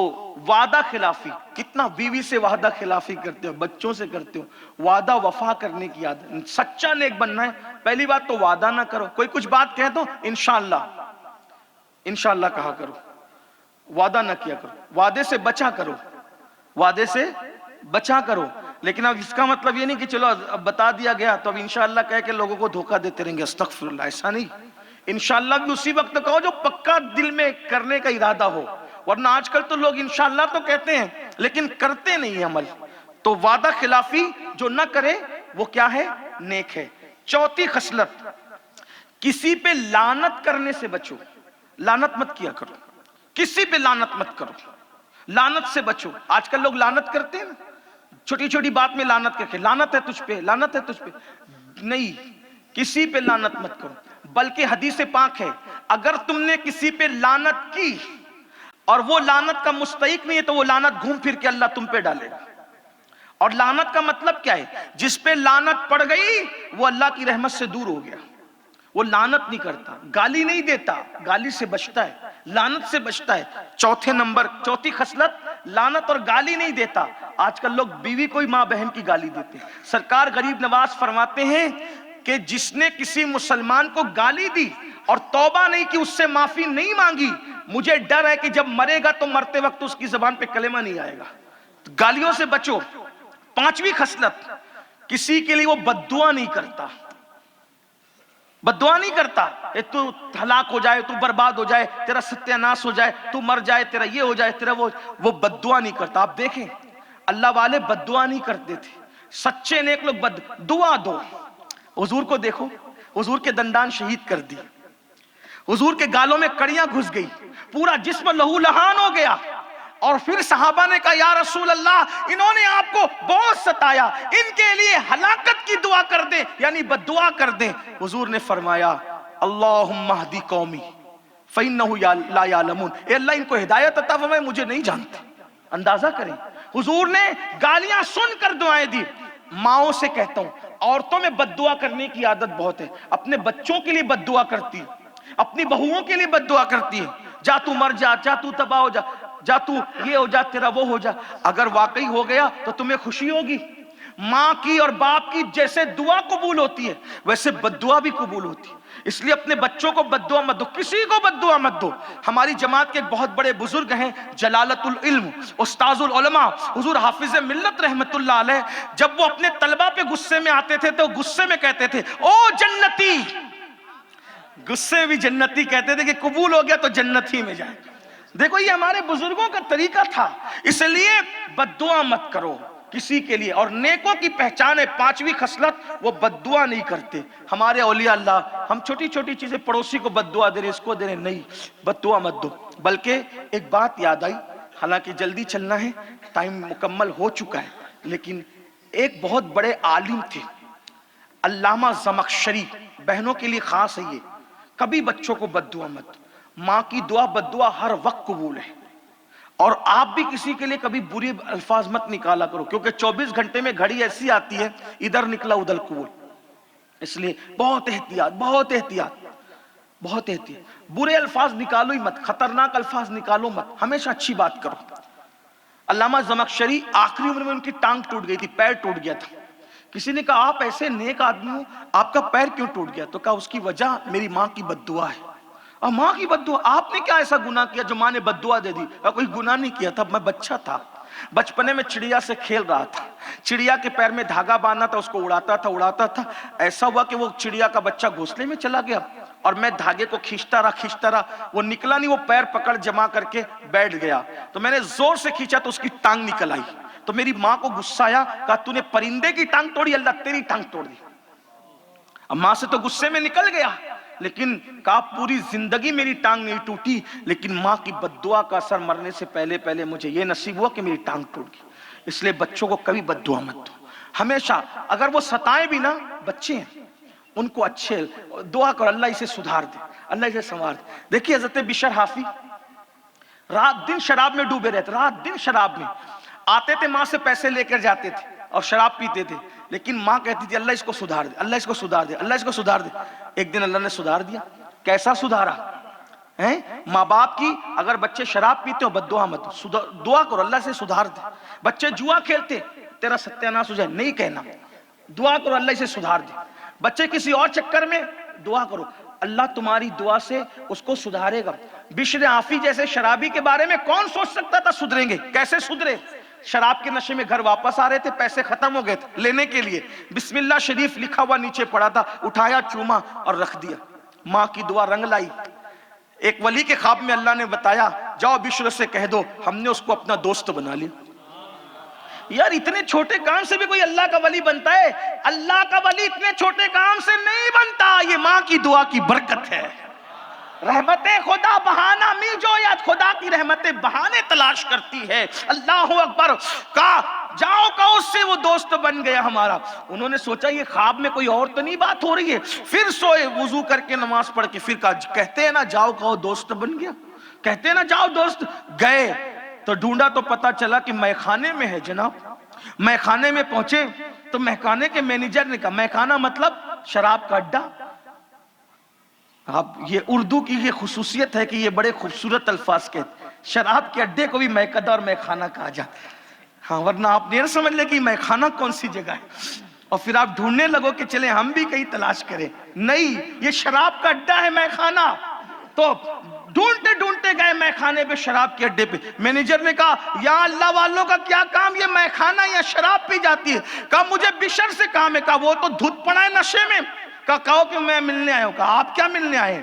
وعدہ خلافی، کتنا بیوی سے وعدہ خلافی کرتے ہو، بچوں سے کرتے ہو. وعدہ وفا کرنے کی عادت. سچا نیک بننا ہے پہلی بات تو وعدہ نہ کرو. کوئی کچھ بات کہے تو انشاءاللہ انشاءاللہ کہا کرو، وعدہ نہ کیا کرو. وعدے سے بچا کرو، وعدے سے بچا کرو. لیکن اب اس کا مطلب یہ نہیں کہ چلو اب بتا دیا گیا تو اب انشاءاللہ کہہ کے لوگوں کو دھوکہ دیتے رہیں گے. استغفر اللہ، ایسا نہیں. انشاءاللہ بھی اسی وقت کہو جو پکا دل میں کرنے کا ارادہ ہو. ورنہ آج کل تو لوگ انشاءاللہ تو کہتے ہیں لیکن کرتے نہیں عمل. تو وعدہ خلافی جو نہ کرے وہ کیا ہے؟ نیک ہے. چوتھی خصلت، کسی پہ لعنت کرنے سے بچو. لعنت مت کیا کرو، کسی پہ لعنت مت کرو، لعنت سے بچو. آج کل لوگ لعنت کرتے ہیں نا، چھوٹی چھوٹی بات میں لعنت کر کے، لعنت ہے تجھ پہ، لعنت ہے تجھ پہ. نہیں، کسی پہ لعنت مت کرو. بلکہ حدیث پاک ہے اگر تم نے کسی پہ لعنت کی اور وہ لعنت کا مستحق نہیں ہے تو وہ لعنت گھوم پھر کے اللہ تم پہ ڈالے گا. اور لعنت کا مطلب کیا ہے؟ جس پہ لعنت پڑ گئی وہ اللہ کی رحمت سے دور ہو گیا. وہ لعنت نہیں کرتا، گالی نہیں دیتا، گالی سے بچتا ہے، لعنت سے بچتا ہے. چوتھی خصلت، لعنت اور گالی نہیں دیتا. آج کل لوگ بیوی کو ہی ماں بہن کی گالی دیتے ہیں. سرکار غریب نواز فرماتے ہیں کہ جس نے کسی مسلمان کو گالی دی اور توبہ نہیں کی، اس سے معافی نہیں مانگی، مجھے ڈر ہے کہ جب مرے گا تو مرتے وقت اس کی زبان پہ کلمہ نہیں آئے گا. گالیوں سے بچو. پانچویں خصلت، کسی کے لیے وہ بد دعا نہیں کرتا. بد دعا نہیں کرتا، تو ہلاک ہو جائے، تو برباد ہو جائے، تیرا ستیہ ناس ہو جائے، تو مر جائے، تیرا یہ ہو جائے، تیرا وہ بد دعا نہیں کرتا. آپ دیکھیں اللہ والے بد دعا نہیں کرتے تھے. سچے نیک لوگ بد دعا دو. حضور کو دیکھو، حضور کے دندان شہید کر دی، حضور کے گالوں میں کڑیاں گھس گئی، پورا جسم لہو لہان ہو گیا. اور پھر صحابہ نے کہا یا رسول اللہ انہوں نے آپ کو بہت ستایا، ان کے لیے ہلاکت کی دعا کر دیں، یعنی بد دعا کر دیں. حضور نے فرمایا اللہم اہدی قومی فإنہ لا یعلمون، اے اللہ ان کو ہدایت عطا فرمائے، مجھے نہیں جانتے. اندازہ کریں، حضور نے گالیاں سن کر دعائیں دی. ماؤں سے کہتا ہوں عورتوں میں بد دعا کرنے کی عادت بہت ہے. اپنے بچوں کے لیے بد دعا کرتی ہے، اپنی بہوؤں کے لیے بد دعا کرتی ہے. جا تو مر جا، جا تو تباہ ہو جا، جا تو یہ ہو جا، تیرا وہ ہو جا. اگر واقعی ہو گیا تو تمہیں خوشی ہوگی. ماں کی اور باپ کی جیسے دعا قبول ہوتی ہے ویسے بد دعا بھی قبول ہوتی ہے. اس لیے اپنے بچوں کو بد دعا مت دو، کسی کو بد دعا مت دو. ہماری جماعت کے ایک بہت بڑے بزرگ ہیں جلالت العلم استاذ العلماء حضور حافظ ملت رحمت اللہ علیہ، جب وہ اپنے طلبہ پہ غصے میں آتے تھے تو غصے میں کہتے تھے او جنتی. غصے بھی جنتی کہتے تھے کہ قبول ہو گیا تو جنت ہی میں جائے. دیکھو یہ ہمارے بزرگوں کا طریقہ تھا. اس لیے بد دعا مت کرو کسی کے لیے. اور نیکوں کی پہچان ہے پانچویں خصلت، وہ بد دعا نہیں کرتے. ہمارے اولیاء اللہ، ہم چھوٹی چھوٹی چیزیں پڑوسی کو بد دعا دے رہے، اس کو دے رہے، نہیں، بد دعا مت دو. بلکہ ایک بات یاد آئی، حالانکہ جلدی چلنا ہے، ٹائم مکمل ہو چکا ہے، لیکن ایک بہت بڑے عالم تھے علامہ زمخشری، بہنوں کے لیے خاص ہے یہ. کبھی بچوں کو بد دعا مت. ماں کی دعا بد دعا ہر وقت قبول ہے. اور آپ بھی کسی کے لیے کبھی بری الفاظ مت نکالا کرو، کیونکہ 24 گھنٹے میں گھڑی ایسی آتی ہے ادھر نکلا ادھر قبول. اس لیے بہت احتیاط، بہت احتیاط، بہت احتیاط. برے الفاظ نکالو ہی مت، خطرناک الفاظ نکالو مت، ہمیشہ اچھی بات کرو. علامہ زمخشری آخری عمر میں ان کی ٹانگ ٹوٹ گئی تھی، پیر ٹوٹ گیا تھا. کسی نے کہا آپ ایسے نیک آدمی ہو، آپ کا پیر کیوں ٹوٹ گیا؟ تو کہا اس کی وجہ میری ماں کی بد دعا ہے. اور ماں کی بد دعا؟ آپ نے کیا ایسا گناہ کیا جو ماں نے بد دعا دے دی؟ کوئی گناہ نہیں کیا تھا، میں بچہ تھا، بچپنے میں چڑیا سے کھیل رہا تھا، چڑیا کے پیر میں دھاگا باندھا تھا، اس کو اڑاتا تھا. ایسا ہوا کہ وہ چڑیا کا بچہ گھونسلے میں چلا گیا اور میں دھاگے کو کھینچتا رہا، وہ نکلا نہیں، وہ پیر پکڑ جما کر کے بیٹھ گیا. تو میں نے زور سے کھینچا تو اس کی ٹانگ نکل آئی. تو میری ماں کو غصہ آیا، کہا تو نے پرندے کی ٹانگ توڑی، اللہ تیری ٹانگ توڑ دی. اب ماں سے تو غصے میں نکل گیا، لیکن کہا پوری زندگی میری ٹانگ نہیں ٹوٹی، لیکن ماں کی بد دعا کا اثر مرنے سے پہلے مجھے یہ نصیب ہوا کہ میری ٹانگ ٹوٹ گئی. اس لیے بچوں کو کبھی بد دعا مت دو. ہمیشہ اگر وہ ستائیں بھی نا، بچے ہیں، ان کو اچھے دعا کرو، اللہ اسے سدھار دے، اللہ اسے سنوار دے. دیکھیے حضرت بشر حافی رات دن شراب میں ڈوبے رہتے، رات دن شراب میں. آتے تھے ماں سے پیسے لے کر جاتے تھے اور شراب پیتے تھے، لیکن ماں کہتی تھی اللہ اس کو سدھار دے، اللہ اس کو سدھار دے، اللہ اس کو سدھار دے. ایک دن اللہ نے سدھار دیا. کیسا سدھارا ہیں؟ ماں باپ کی اگر بچے شراب پیتے ہو بد دعا مت دعا کرو اللہ سے سدھار دے. بچے جوا کھیلتے تیرا ستیاناش ہو جائے نہیں کہنا، دعا کرو اللہ اسے سدھار دے. بچے کسی اور چکر میں دعا کرو اللہ تمہاری دعا سے اس کو سدھارے گا. بشر عافی جیسے شرابی کے بارے میں کون سوچ سکتا تھا سدھریں گے؟ کیسے سدھرے؟ شراب کے نشے میں گھر واپس آ رہے تھے، پیسے ختم ہو گئے تھے لینے کے لیے، بسم اللہ شریف لکھا ہوا نیچے پڑا تھا، اٹھایا چوما اور رکھ دیا. ماں کی دعا رنگ لائی. ایک ولی کے خواب میں اللہ نے بتایا جاؤ بشر سے کہہ دو ہم نے اس کو اپنا دوست بنا لیا. یار اتنے چھوٹے کام سے بھی کوئی اللہ کا ولی بنتا ہے؟ اللہ کا ولی اتنے چھوٹے کام سے نہیں بنتا. یہ ماں کی دعا کی برکت ہے. رحمت خدا بہانہ می جو یاد، خدا کی رحمتیں بہانے تلاش کرتی ہے. اللہ اکبر. کہا جاؤ کہو اس سے وہ دوست بن گیا ہمارا. انہوں نے سوچا یہ خواب میں کوئی اور تو نہیں بات ہو رہی ہے. پھر سوئے وضو کر کے نماز پڑھ کے پھر کہا کہتے ہیں نا جاؤ کہو دوست بن گیا، کہتے ہیں نا جاؤ دوست. گئے تو ڈھونڈا تو پتا چلا کہ میخانے میں ہے جناب. میخانے میں پہنچے تو میخانے کے مینیجر نے کہا، میخانہ مطلب شراب کا اڈا. اب یہ اردو کی یہ خصوصیت ہے کہ یہ بڑے خوبصورت الفاظ کہتے، شراب کے اڈے کو بھی میکدہ اور میخانہ کہا جاتا. ہاں ورنہ آپ نہیں سمجھ لیں کہ میخانہ کون سی جگہ ہے اور پھر آپ ڈھونڈنے لگو کہ چلیں ہم بھی کہیں تلاش کریں. نہیں، یہ شراب کا اڈا ہے میخانہ. تو ڈھونڈتے ڈھونڈتے گئے میخانے پہ، شراب کے اڈے پہ. مینیجر نے کہا یا اللہ والوں کا کیا کام، یہ میخانہ یا شراب پی جاتی ہے؟ کہا مجھے بشر سے کام ہے. کہا وہ تو دھت پڑا ہے نشے میں. کہو کہ میں ملنے آیا ہوں. کہا آپ کیا ملنے آئے ہیں؟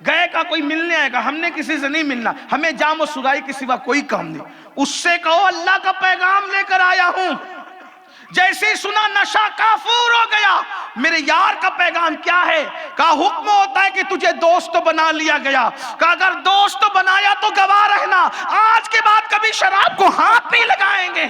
گئے کہا کوئی ملنے آئے گا، ہم نے کسی سے نہیں ملنا، ہمیں جام و سرائی کے سوا کوئی کام نہیں. اس سے کہو اللہ کا پیغام لے کر آیا ہوں. جیسے ہی سنا نشہ کافور ہو گیا. میرے یار کا پیغام کیا ہے؟ کہا حکم ہوتا ہے کہ تجھے دوست بنا لیا گیا. کہا اگر دوست بنایا تو گواہ رہنا آج کے بعد کبھی شراب کو ہاتھ نہیں لگائیں گے.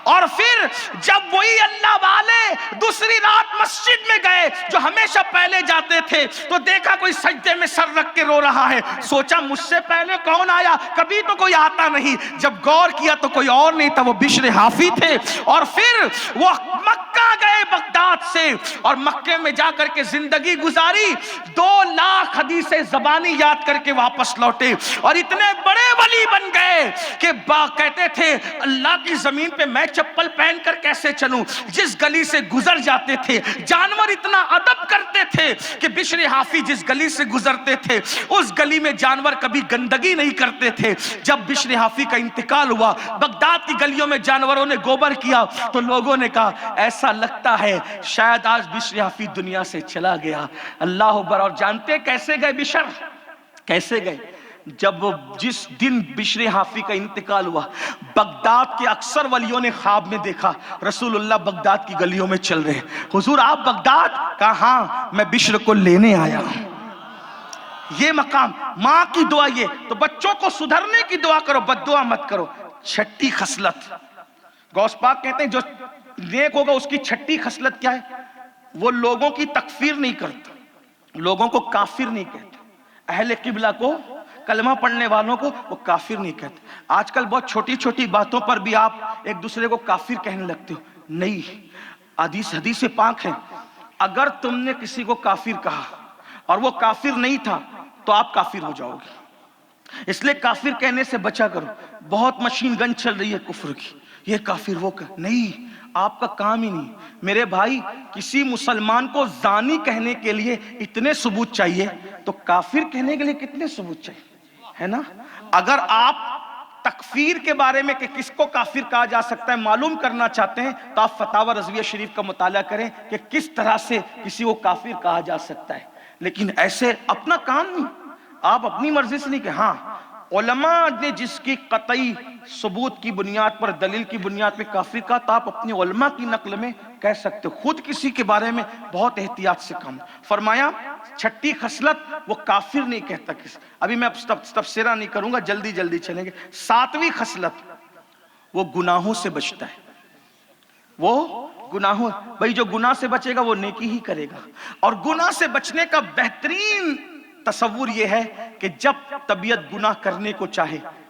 اور پھر جب وہی اللہ والے دوسری رات مسجد میں گئے جو ہمیشہ پہلے جاتے تھے تو دیکھا کوئی سجدے میں سر رکھ کے رو رہا ہے. سوچا مجھ سے پہلے کون آیا؟ کبھی تو کوئی آتا نہیں. جب غور کیا تو کوئی اور نہیں تھا، وہ بشر حافی تھے. اور پھر وہ مکہ گئے بغداد سے اور مکے میں جا کر کے زندگی گزاری. 2 لاکھ حدیث زبانی یاد کر کے واپس لوٹے اور اتنے بڑے ولی بن گئے کہ کہتے تھے اللہ کی زمین پہ میں چپل پہن کر کیسے چلوں. جس گلی سے گزر جاتے تھے جانور اتنا ادب کرتے تھے کہ بشر حافی جس گلی سے گزرتے تھے اس گلی میں جانور کبھی گندگی نہیں کرتے تھے. جب بشر حافی کا انتقال ہوا بغداد کی گلیوں میں جانوروں نے گوبر کیا تو لوگوں نے کہا ایسا لگتا ہے شاید آج بشر حافی دنیا سے چلا گیا. اللہ اکبر. اور جانتے کیسے گئے بشر؟ کیسے گئے؟ جب جس دن بشر حافی کا انتقال ہوا بغداد کے اکثر ولیوں نے خواب میں دیکھا رسول اللہ بغداد کی گلیوں میں چل رہے. حضور آپ بغداد؟ کہا ہاں میں بشر کو لینے آیا ہوں. یہ مقام ماں کی دعا. یہ تو بچوں کو سدھرنے کی دعا کرو، بد دعا مت کرو. چھٹی خصلت غوث پاک کہتے ہیں جو نیک ہوگا اس کی چھٹی خصلت کیا ہے؟ وہ لوگوں کی تکفیر نہیں کرتا، لوگوں کو کافر نہیں کہتا. اہل قبلہ کو، کلمہ پڑھنے والوں کو وہ کافر نہیں کہتے. آج کل بہت چھوٹی چھوٹی باتوں پر بھی آپ ایک دوسرے کو کافر کہنے لگتے ہو. نہیں، حدیث پاک ہے اگر تم نے کسی کو کافر کہا اور وہ کافر نہیں تھا تو آپ کافر ہو جاؤ گے. اس لیے کافر کہنے سے بچا کرو. بہت مشین گن چل رہی ہے کفر کی، یہ کافر وہ نہیں، آپ کا کام ہی نہیں. میرے بھائی کسی مسلمان کو زانی کہنے کے لیے اتنے ثبوت چاہیے تو کافر کہنے کے لیے کتنے ثبوت چاہیے، ہے نا؟ اگر آپ تکفیر کے بارے میں کہ کس کو کافر کہا جا سکتا ہے معلوم کرنا چاہتے ہیں تو آپ فتاوی رضویہ شریف کا مطالعہ کریں کہ کس طرح سے کسی کو کافر کہا جا سکتا ہے. لیکن ایسے اپنا کام نہیں، آپ اپنی مرضی سے نہیں کہ ہاں علماء نے جس کی قطعی ثبوت کی بنیاد پر، دلیل کی بنیاد پہ کافر کہا تو آپ اپنی علماء کی نقل میں کہہ سکتے. خود کسی کے بارے میں بہت احتیاط سے کام. فرمایا چھٹی خصلت وہ کافر نہیں کہتا کسی. ابھی میں تبصرہ نہیں کروں گا، جلدی جلدی چلیں گے. 7ویں خصلت وہ گناہوں سے بچتا ہے. وہ گناہوں، بھئی جو گناہ سے بچے گا وہ نیکی ہی کرے گا. اور گناہ سے بچنے کا بہترین تصور یہ ہے کہ جب طبیعت گناہ کرنے کو چاہے